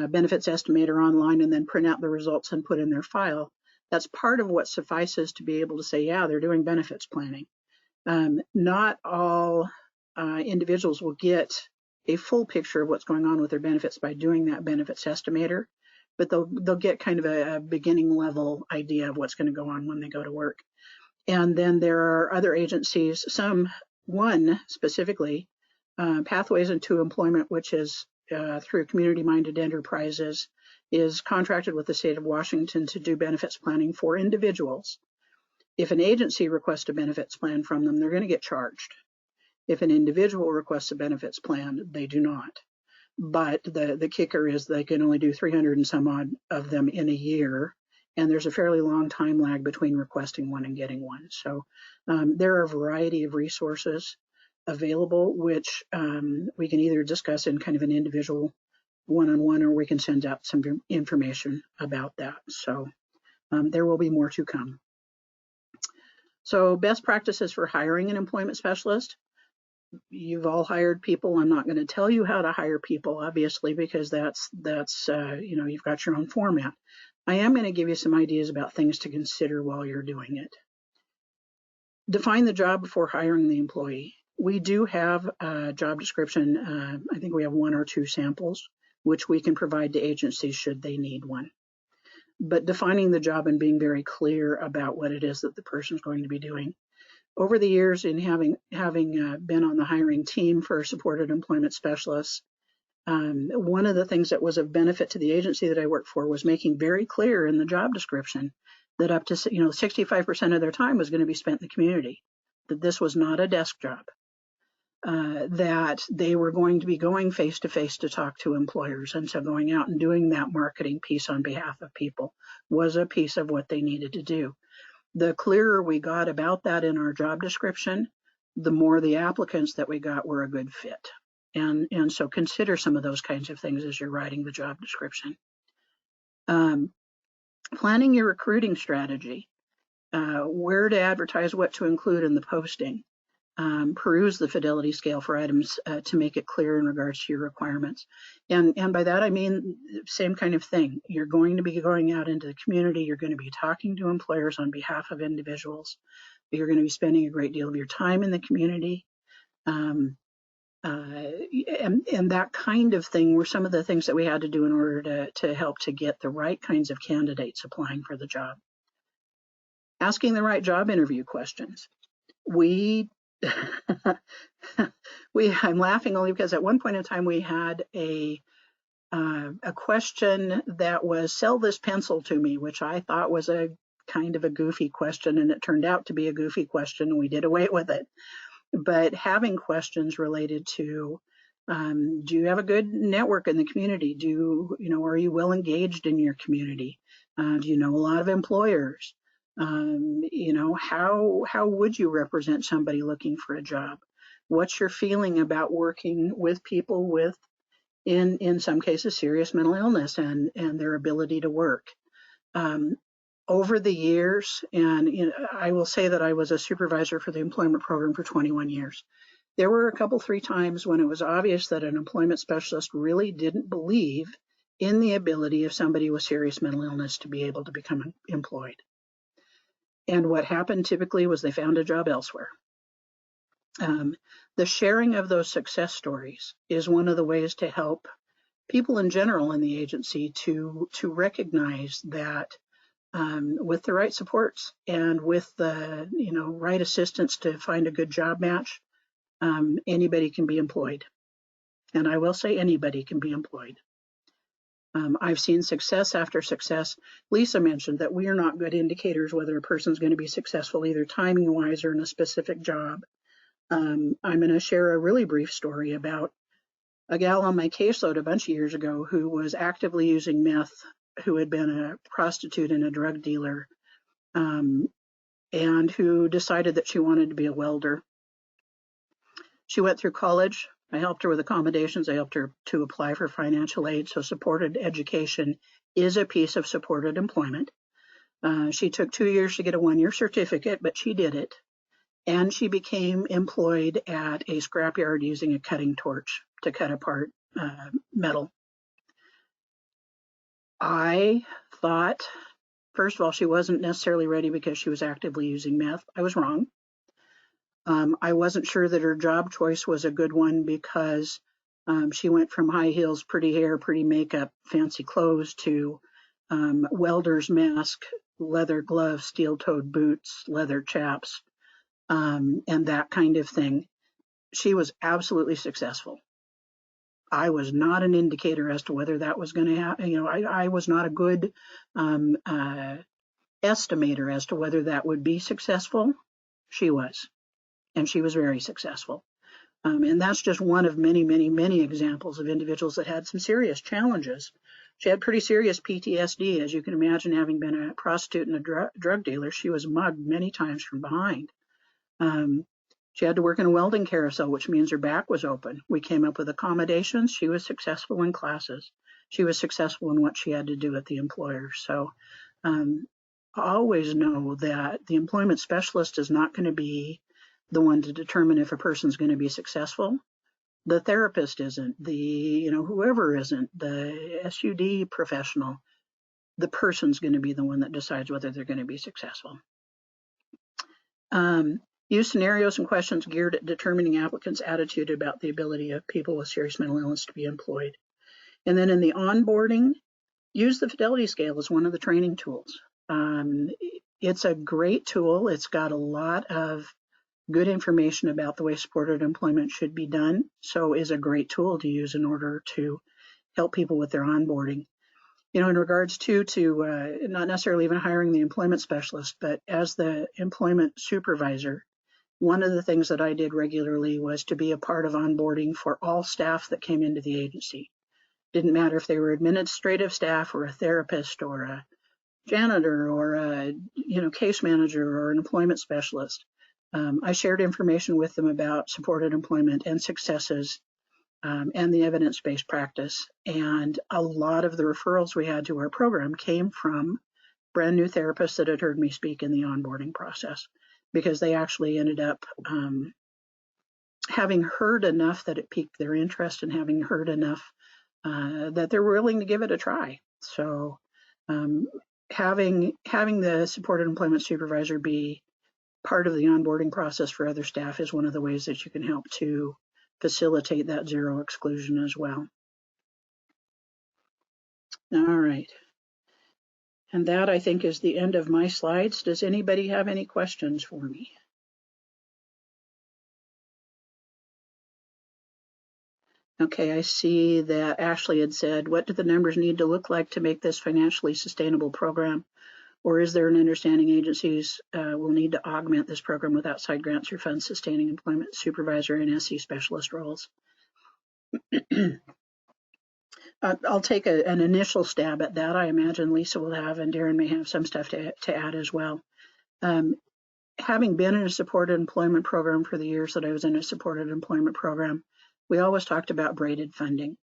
benefits estimator online and then print out the results and put in their file, that's part of what suffices to be able to say, yeah, they're doing benefits planning. Not all individuals will get a full picture of what's going on with their benefits by doing that benefits estimator, but they'll get kind of a beginning level idea of what's going to go on when they go to work. And then there are other agencies, one specifically, Pathways into Employment, which is through community-minded enterprises, is contracted with the state of Washington to do benefits planning for individuals. If an agency requests a benefits plan from them, they're going to get charged. If an individual requests a benefits plan, they do not. But the kicker is they can only do 300 and some odd of them in a year, and there's a fairly long time lag between requesting one and getting one. So there are a variety of resources available, which we can either discuss in kind of an individual one-on-one, or we can send out some information about that. So there will be more to come. So best practices for hiring an employment specialist. You've all hired people. I'm not going to tell you how to hire people, obviously, because that's you've got your own format. I am going to give you some ideas about things to consider while you're doing it. Define the job before hiring the employee. We do have a job description. I think we have 1 or 2 samples, which we can provide to agencies should they need one. But defining the job and being very clear about what it is that the person's going to be doing. Over the years, in having been on the hiring team for supported employment specialists, one of the things that was of benefit to the agency that I worked for was making very clear in the job description that up to 65% of their time was going to be spent in the community, that this was not a desk job, that they were going to be going face-to-face to talk to employers, and so going out and doing that marketing piece on behalf of people was a piece of what they needed to do. The clearer we got about that in our job description, the more the applicants that we got were a good fit. And so consider some of those kinds of things as you're writing the job description. Planning your recruiting strategy, where to advertise, what to include in the posting. Peruse the fidelity scale for items to make it clear in regards to your requirements. And by that, I mean, same kind of thing. You're going to be going out into the community. You're going to be talking to employers on behalf of individuals. You're going to be spending a great deal of your time in the community. and that kind of thing were some of the things that we had to do in order to help to get the right kinds of candidates applying for the job. Asking the right job interview questions. I'm laughing only because at one point in time we had a question that was "sell this pencil to me," which I thought was a kind of a goofy question, and it turned out to be a goofy question, and we did away with it. But having questions related to, do you have a good network in the community? Are you well engaged in your community? Do you know a lot of employers? How would you represent somebody looking for a job? What's your feeling about working with people with, in some cases, serious mental illness and their ability to work? Over the years, and I will say that I was a supervisor for the employment program for 21 years. There were three times when it was obvious that an employment specialist really didn't believe in the ability of somebody with serious mental illness to be able to become employed. And what happened typically was they found a job elsewhere. The sharing of those success stories is one of the ways to help people in general in the agency to recognize that with the right supports and with the right assistance to find a good job match, anybody can be employed. And I will say anybody can be employed. I've seen success after success. Lisa mentioned that we are not good indicators whether a person's going to be successful either timing-wise or in a specific job. I'm going to share a really brief story about a gal on my caseload a bunch of years ago who was actively using meth, who had been a prostitute and a drug dealer, and who decided that she wanted to be a welder. She went through college. I helped her with accommodations. I helped her to apply for financial aid. So supported education is a piece of supported employment. She took 2 years to get a 1-year certificate, but she did it. And she became employed at a scrapyard using a cutting torch to cut apart metal. I thought, first of all, she wasn't necessarily ready because she was actively using meth. I was wrong. I wasn't sure that her job choice was a good one because she went from high heels, pretty hair, pretty makeup, fancy clothes to welder's mask, leather gloves, steel-toed boots, leather chaps, and that kind of thing. She was absolutely successful. I was not an indicator as to whether that was going to happen. I was not a good estimator as to whether that would be successful. She was, and she was very successful. And that's just one of many, many, many examples of individuals that had some serious challenges. She had pretty serious PTSD, as you can imagine, having been a prostitute and a drug dealer. She was mugged many times from behind. She had to work in a welding carousel, which means her back was open. We came up with accommodations. She was successful in classes. She was successful in what she had to do at the employer. So always know that the employment specialist is not going to be the one to determine if a person's going to be successful. The therapist isn't, whoever isn't, the SUD professional. The person's going to be the one that decides whether they're going to be successful. Use scenarios and questions geared at determining applicants' attitude about the ability of people with serious mental illness to be employed. And then in the onboarding, use the fidelity scale as one of the training tools. It's a great tool. It's got a lot of good information about the way supported employment should be done. So is a great tool to use in order to help people with their onboarding. In regards to not necessarily even hiring the employment specialist, but as the employment supervisor, one of the things that I did regularly was to be a part of onboarding for all staff that came into the agency. Didn't matter if they were administrative staff or a therapist or a janitor or a case manager or an employment specialist. I shared information with them about supported employment and successes and the evidence-based practice. And a lot of the referrals we had to our program came from brand new therapists that had heard me speak in the onboarding process, because they actually ended up having heard enough that it piqued their interest and having heard enough that they're willing to give it a try. So having the supported employment supervisor be part of the onboarding process for other staff is one of the ways that you can help to facilitate that zero exclusion as well. All right. And that, I think, is the end of my slides. Does anybody have any questions for me? Okay, I see that Ashley had said, what do the numbers need to look like to make this financially sustainable program? Or is there an understanding agencies will need to augment this program with outside grants or funds sustaining employment supervisor and SE specialist roles? I'll take an initial stab at that. I imagine Lisa will have, and Darren may have some stuff to add as well. Having been in a supported employment program for the years that I was in a supported employment program, we always talked about braided funding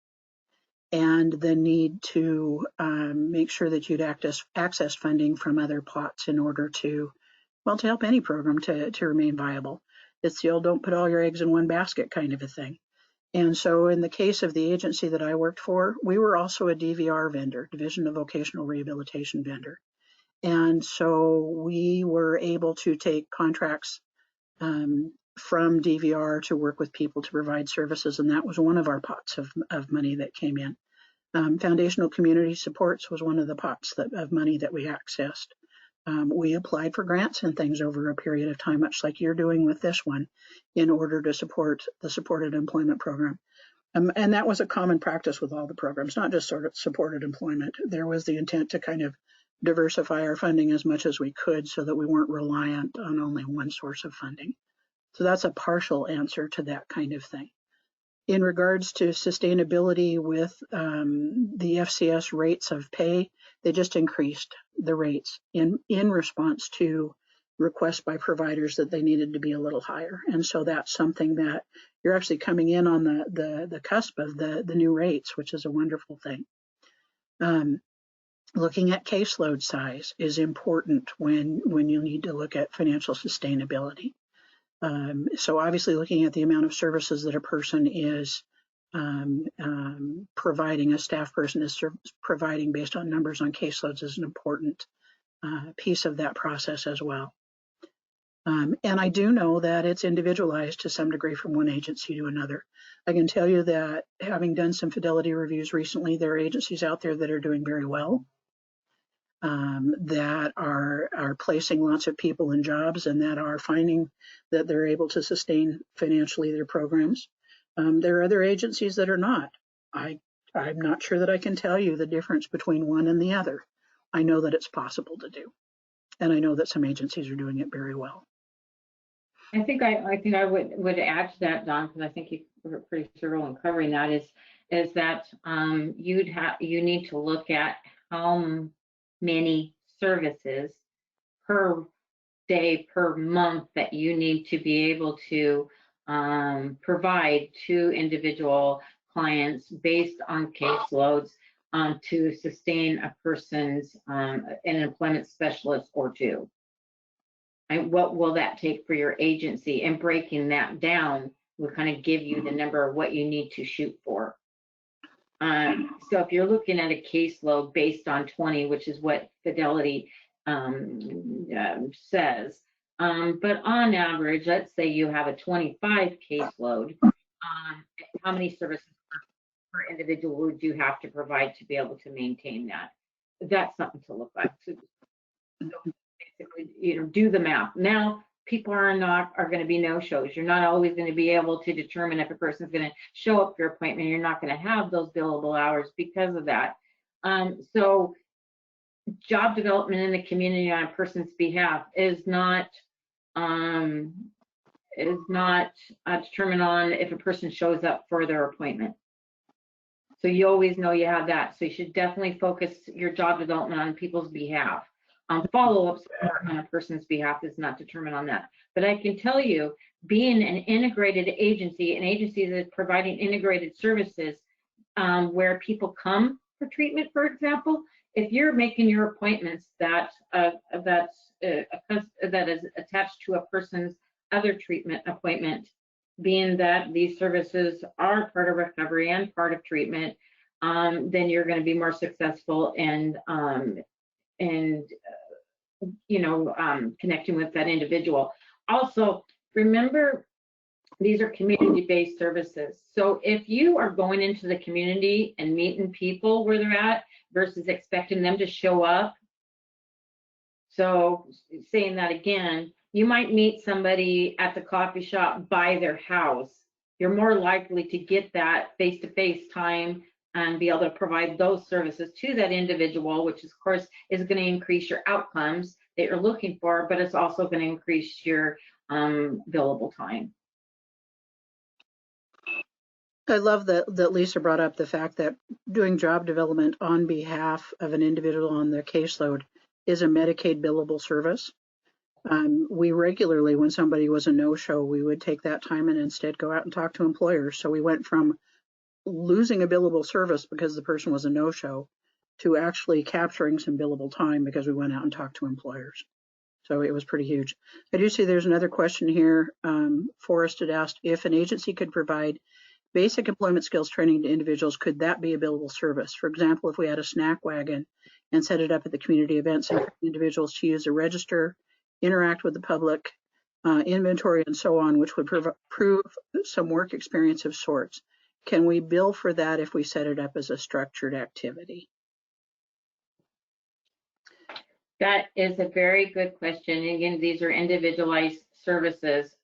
and the need to make sure that you'd access funding from other pots in order to, well, to help any program to remain viable. It's the old don't put all your eggs in one basket kind of a thing. And so in the case of the agency that I worked for, we were also a DVR vendor, Division of Vocational Rehabilitation vendor. And so we were able to take contracts from DVR to work with people to provide services, and that was one of our pots of money that came in. Foundational Community Supports was one of the pots of money that we accessed. We applied for grants and things over a period of time, much like you're doing with this one, in order to support the supported employment program. And that was a common practice with all the programs, not just sort of supported employment. There was the intent to kind of diversify our funding as much as we could so that we weren't reliant on only one source of funding. So that's a partial answer to that kind of thing. In regards to sustainability with the FCS rates of pay, they just increased the rates in response to requests by providers that they needed to be a little higher. And so that's something that you're actually coming in on the cusp of the new rates, which is a wonderful thing. Looking at caseload size is important when you need to look at financial sustainability. So obviously looking at the amount of services that a person is providing, a staff person is providing based on numbers on caseloads is an important piece of that process as well. And I do know that it's individualized to some degree from one agency to another. I can tell you that having done some fidelity reviews recently, there are agencies out there that are doing very well, that are placing lots of people in jobs and that are finding that they're able to sustain financially their programs. There are other agencies that are not. I'm not sure that I can tell you the difference between one and the other. I know that it's possible to do, and I know that some agencies are doing it very well. I think I would add to that, Don, because I think you were pretty thorough in covering that. Is that you need to look at how many services per day, per month that you need to be able to provide to individual clients based on caseloads to sustain a person's an employment specialist or two. And what will that take for your agency? And breaking that down will kind of give you the number of what you need to shoot for. So if you're looking at a caseload based on 20, which is what Fidelity says, but on average, let's say you have a 25 caseload, how many services per individual would you have to provide to be able to maintain that? That's something to look at. So basically, do the math. Now, people are going to be no-shows. You're not always going to be able to determine if a person's going to show up for your appointment. You're not going to have those billable hours because of that. So job development in the community on a person's behalf is not determined on if a person shows up for their appointment. So you always know you have that. So you should definitely focus your job development on people's behalf. Follow-up support on a person's behalf is not determined on that. But I can tell you, being an integrated agency, an agency that's providing integrated services where people come for treatment, for example, if you're making your appointments that is attached to a person's other treatment appointment, being that these services are part of recovery and part of treatment, then you're going to be more successful and connecting with that individual. Also, remember These are community-based services. So if you are going into the community and meeting people where they're at versus expecting them to show up, so saying that again, you might meet somebody at the coffee shop by their house. You're more likely to get that face-to-face time and be able to provide those services to that individual, which of course is going to increase your outcomes that you're looking for, but it's also going to increase your billable time. I love that Lisa brought up the fact that doing job development on behalf of an individual on their caseload is a Medicaid billable service. We regularly, when somebody was a no-show, we would take that time and instead go out and talk to employers. So we went from losing a billable service because the person was a no-show to actually capturing some billable time because we went out and talked to employers. So it was pretty huge. I do see there's another question here. Forrest had asked if an agency could provide basic employment skills training to individuals, could that be a billable service? For example, if we had a snack wagon and set it up at the community events and individuals to use a register, interact with the public, inventory, and so on, which would prove some work experience of sorts. Can we bill for that if we set it up as a structured activity? That is a very good question. Again, these are individualized services.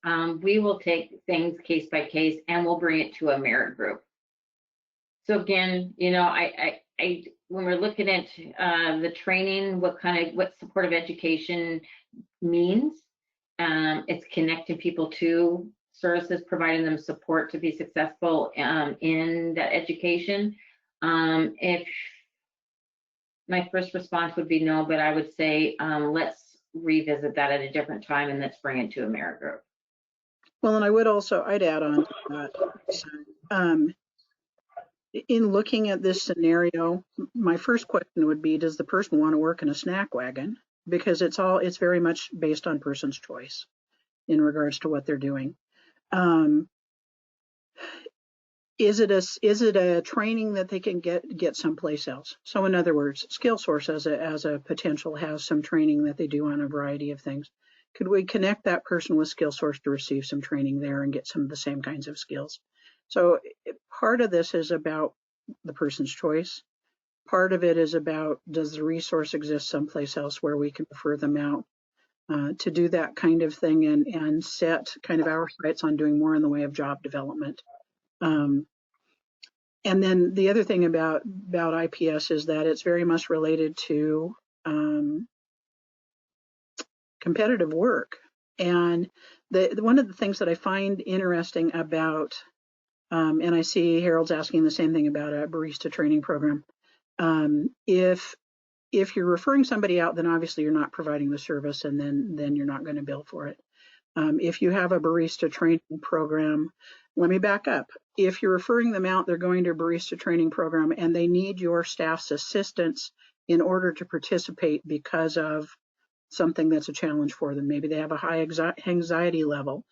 We will take things case by case and we'll bring it to Amerigroup. So again, you know, when we're looking at the training, what supportive education means, it's connecting people to services, providing them support to be successful in that education. If my first response would be no, but I would say let's revisit that at a different time and let's bring it to Amerigroup. Well, and I'd add on to that. In looking at this scenario, my first question would be, does the person want to work in a snack wagon? Because it's very much based on person's choice in regards to what they're doing. Is it a training that they can get someplace else? So in other words, SkillSource as a potential has some training that they do on a variety of things. Could we connect that person with SkillSource to receive some training there and get some of the same kinds of skills? So part of this is about the person's choice. Part of it is about, does the resource exist someplace else where we can refer them out to do that kind of thing and set kind of our sights on doing more in the way of job development. And then the other thing about IPS is that it's very much related to competitive work. And one of the things that I find interesting about, and I see Harold's asking the same thing about a barista training program. If you're referring somebody out, then obviously you're not providing the service, and then you're not going to bill for it. If you have a barista training program, let me back up. If you're referring them out, they're going to a barista training program and they need your staff's assistance in order to participate because of something that's a challenge for them. Maybe they have a high anxiety level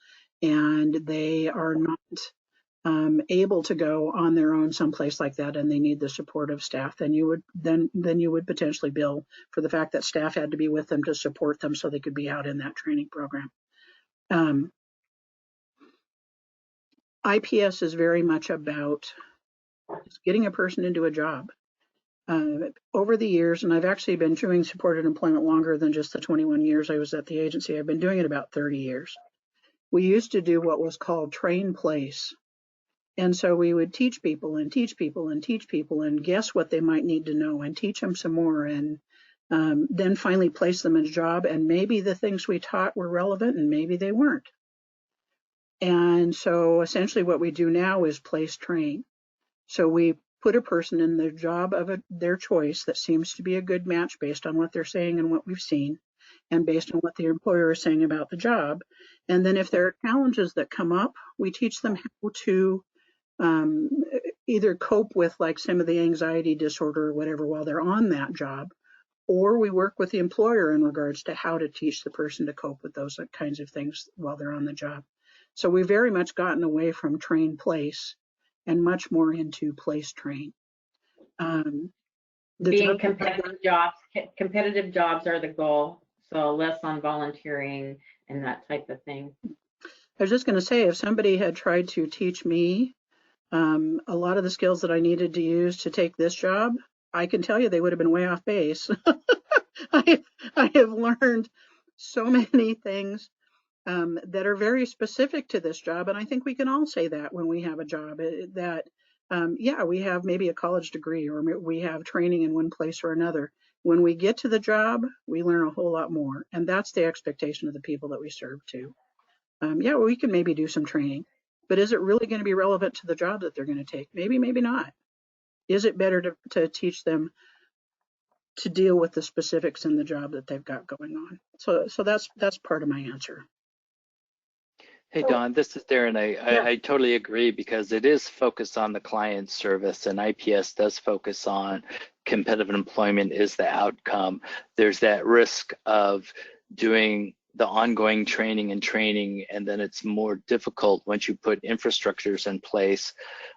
and they are not able to go on their own someplace like that, and they need the support of staff. Then you would potentially bill for the fact that staff had to be with them to support them so they could be out in that training program. IPS is very much about getting a person into a job. Over the years, and I've actually been doing supported employment longer than just the 21 years I was at the agency. I've been doing it about 30 years. We used to do what was called train place. And so we would teach people and teach people and teach people and guess what they might need to know and teach them some more, and then finally place them in a job. And maybe the things we taught were relevant and maybe they weren't. And so essentially what we do now is place train. So we put a person in the job of their choice that seems to be a good match based on what they're saying and what we've seen, and based on what the employer is saying about the job. And then if there are challenges that come up, we teach them how to either cope with like some of the anxiety disorder or whatever while they're on that job, or we work with the employer in regards to how to teach the person to cope with those kinds of things while they're on the job. So we've very much gotten away from train place and much more into place train. Being competitive jobs are the goal. So less on volunteering and that type of thing. I was just going to say, if somebody had tried to teach me a lot of the skills that I needed to use to take this job, I can tell you they would have been way off base. I have learned so many things that are very specific to this job, and I think we can all say that when we have a job, that yeah, we have maybe a college degree or we have training in one place or another. When we get to the job, we learn a whole lot more, and that's the expectation of the people that we serve too. Yeah, we can maybe do some training, but is it really going to be relevant to the job that they're going to take? Maybe, maybe not. Is it better to teach them to deal with the specifics in the job that they've got going on? So that's part of my answer. Hey, Dawn, this is Darren. Yeah. I totally agree, because it is focused on the client service, and IPS does focus on competitive employment is the outcome. There's that risk of doing the ongoing training, and then it's more difficult once you put infrastructures in place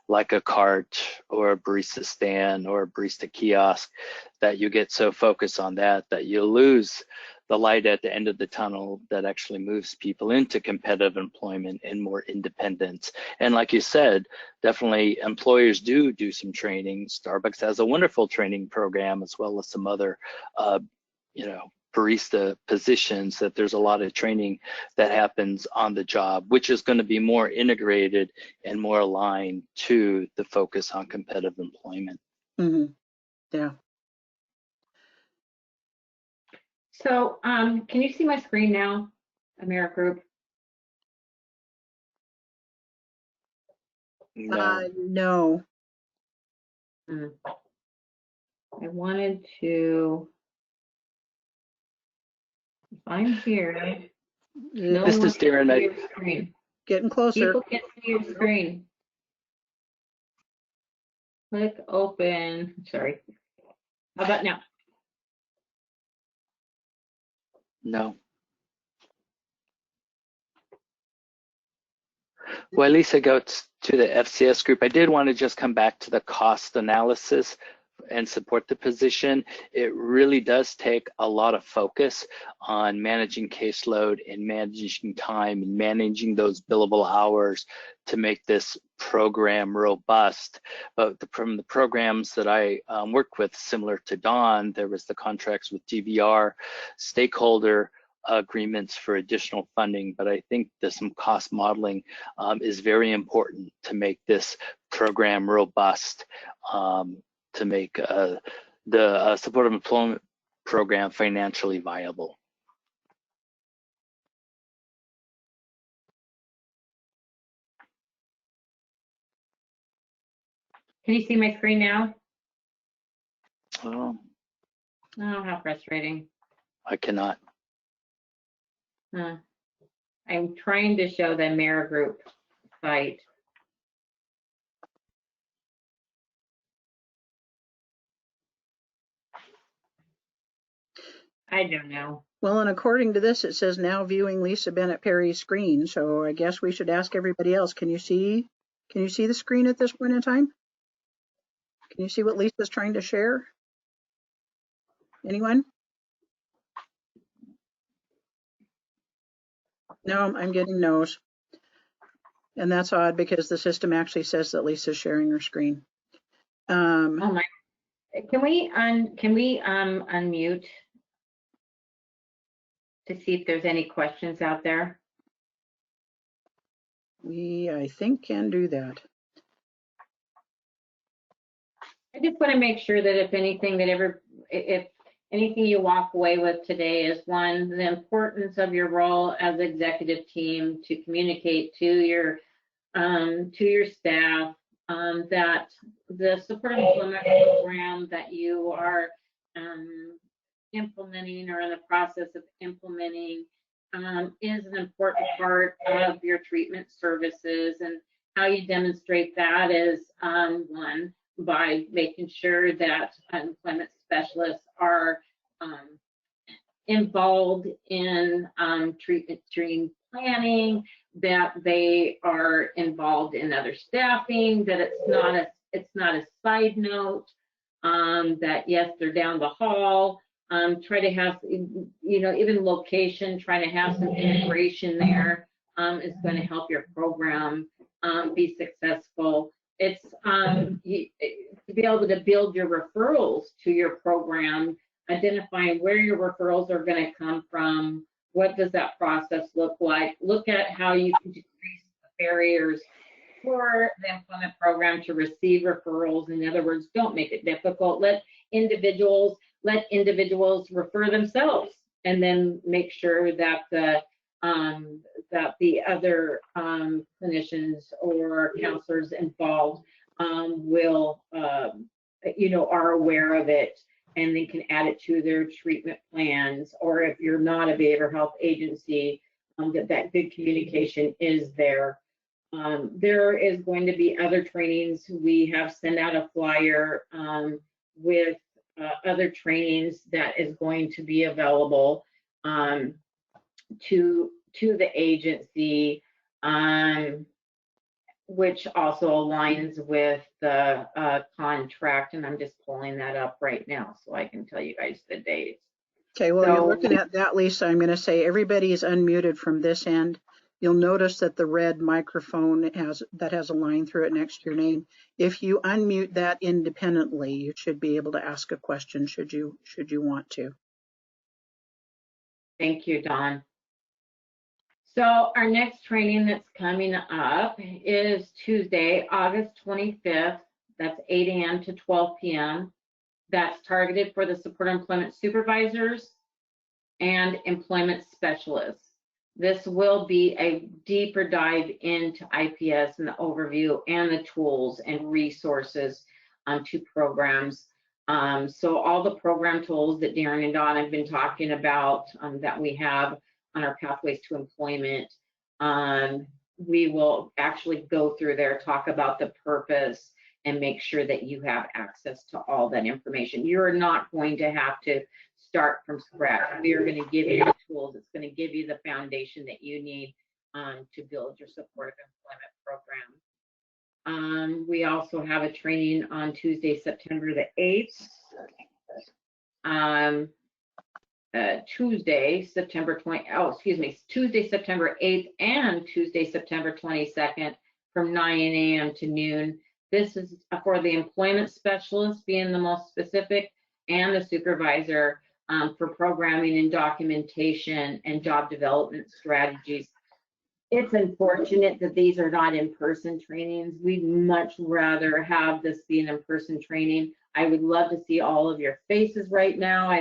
like a cart or a barista stand or a barista kiosk, that you get so focused on that you lose the light at the end of the tunnel that actually moves people into competitive employment and more independence. And like you said, definitely employers do some training. Starbucks has a wonderful training program, as well as some other barista positions, that there's a lot of training that happens on the job, which is going to be more integrated and more aligned to the focus on competitive employment. Mm-hmm. Yeah. So can you see my screen now, Amerigroup? No. No. I wanted to, if I'm here, no This one is can Darren. see your screen. Getting closer. People can't see your screen. Click open. Sorry. How about now? No. Well, at least I go to the FCS group. I did want to just come back to the cost analysis and support the position. It really does take a lot of focus on managing caseload and managing time and managing those billable hours to make this program robust. But from the programs that I worked with, similar to Dawn, there was the contracts with DVR, stakeholder agreements for additional funding, but I think that some cost modeling is very important to make this program robust, to make the supportive employment program financially viable. Can you see my screen now? Oh, how frustrating. I cannot. I'm trying to show the Amerigroup site. I don't know. Well, and according to this, it says now viewing Lisa Bennett Perry's screen. So I guess we should ask everybody else. Can you see the screen at this point in time? Can you see what Lisa's trying to share? Anyone? No, I'm getting no's. And that's odd because the system actually says that Lisa's sharing her screen. Oh my, can we unmute to see if there's any questions out there? We, I think, can do that. I just want to make sure that if anything you walk away with today is, one, the importance of your role as executive team to communicate to your staff that the supportive employment program that you are implementing or in the process of implementing is an important part of your treatment services, and how you demonstrate that is one, by making sure that employment specialists are involved in treatment stream planning, that they are involved in other staffing, that it's not a side note, that yes, they're down the hall. Try to have, even location, trying to have some integration there is going to help your program be successful. It's to be able to build your referrals to your program, identifying where your referrals are going to come from. What does that process look like? Look at how you can decrease the barriers for the employment program to receive referrals. In other words, don't make it difficult. Let individuals refer themselves, and then make sure that the other clinicians or counselors involved will, are aware of it, and they can add it to their treatment plans. Or if you're not a behavioral health agency, that good communication is there. There is going to be other trainings. We have sent out a flyer with other trainings that is going to be available to the agency, which also aligns with the contract. And I'm just pulling that up right now so I can tell you guys the dates. Okay, well, you're looking at that, Lisa. I'm going to say everybody is unmuted from this end. You'll notice that the red microphone has a line through it next to your name. If you unmute that independently, you should be able to ask a question should you want to. Thank you, Dawn. So our next training that's coming up is Tuesday, August 25th. That's 8 a.m. to 12 p.m. That's targeted for the support employment supervisors and employment specialists. This will be a deeper dive into IPS and the overview and the tools and resources to programs. So all the program tools that Darren and Dawn have been talking about that we have on our Pathways to Employment, we will actually go through there, talk about the purpose, and make sure that you have access to all that information. You're not going to have to start from scratch. We are going to give you the tools. It's going to give you the foundation that you need to build your supportive employment program. We also have a training on Tuesday, September the 8th. Tuesday, September 8th and Tuesday, September 22nd from 9 a.m. to noon. This is for the employment specialist, being the most specific, and the supervisor for programming and documentation and job development strategies. It's unfortunate that these are not in-person trainings. We'd much rather have this be an in-person training. I would love to see all of your faces right now.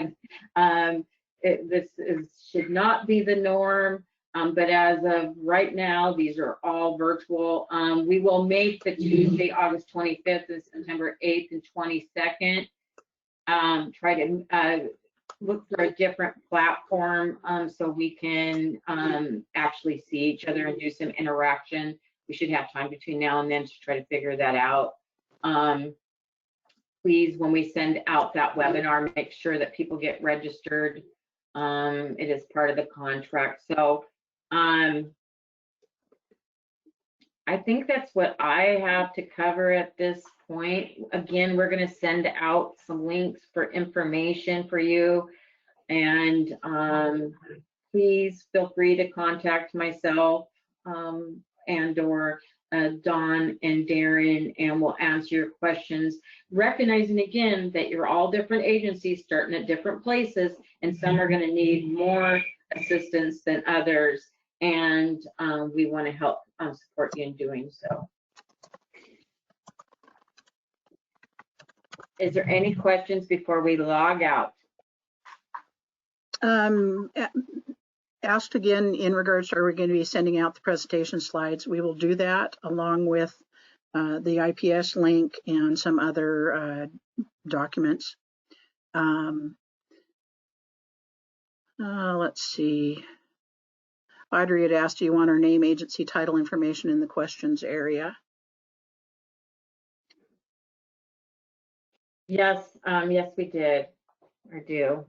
Should not be the norm, but as of right now, these are all virtual. We will make the Tuesday, August 25th and September 8th and 22nd. Try to look for a different platform so we can actually see each other and do some interaction. We should have time between now and then to try to figure that out. Please, when we send out that webinar, make sure that people get registered. It is part of the contract. So I think that's what I have to cover at this point. Again, we're going to send out some links for information for you. And please feel free to contact myself and or Dawn and Darren, and we'll answer your questions. Recognizing again that you're all different agencies starting at different places, and some are going to need more assistance than others. And we want to help support you in doing so. Is there any questions before we log out? Asked again in regards to, are we going to be sending out the presentation slides? We will do that along with the IPS link and some other documents. Let's see. Audrey had asked, do you want our name, agency, title information in the questions area? Yes, yes, we did. I do.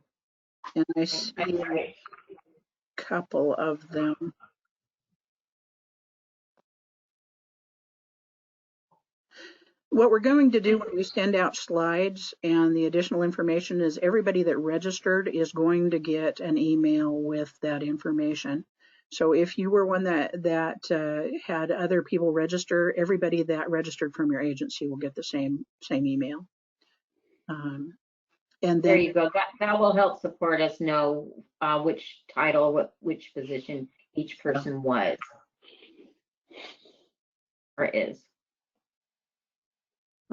And I see a couple of them. What we're going to do when we send out slides and the additional information is everybody that registered is going to get an email with that information. So if you were one that had other people register, everybody that registered from your agency will get the same email. And There then you go. That will help support us know which title, which position each person was or is.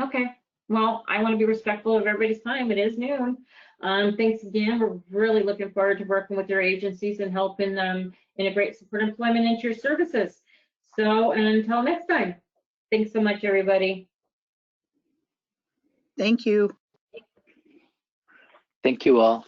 Okay. Well, I want to be respectful of everybody's time. It is noon. Thanks again. We're really looking forward to working with your agencies and helping them integrate support employment into your services. So until next time, thanks so much, everybody. thank you. Thank you all.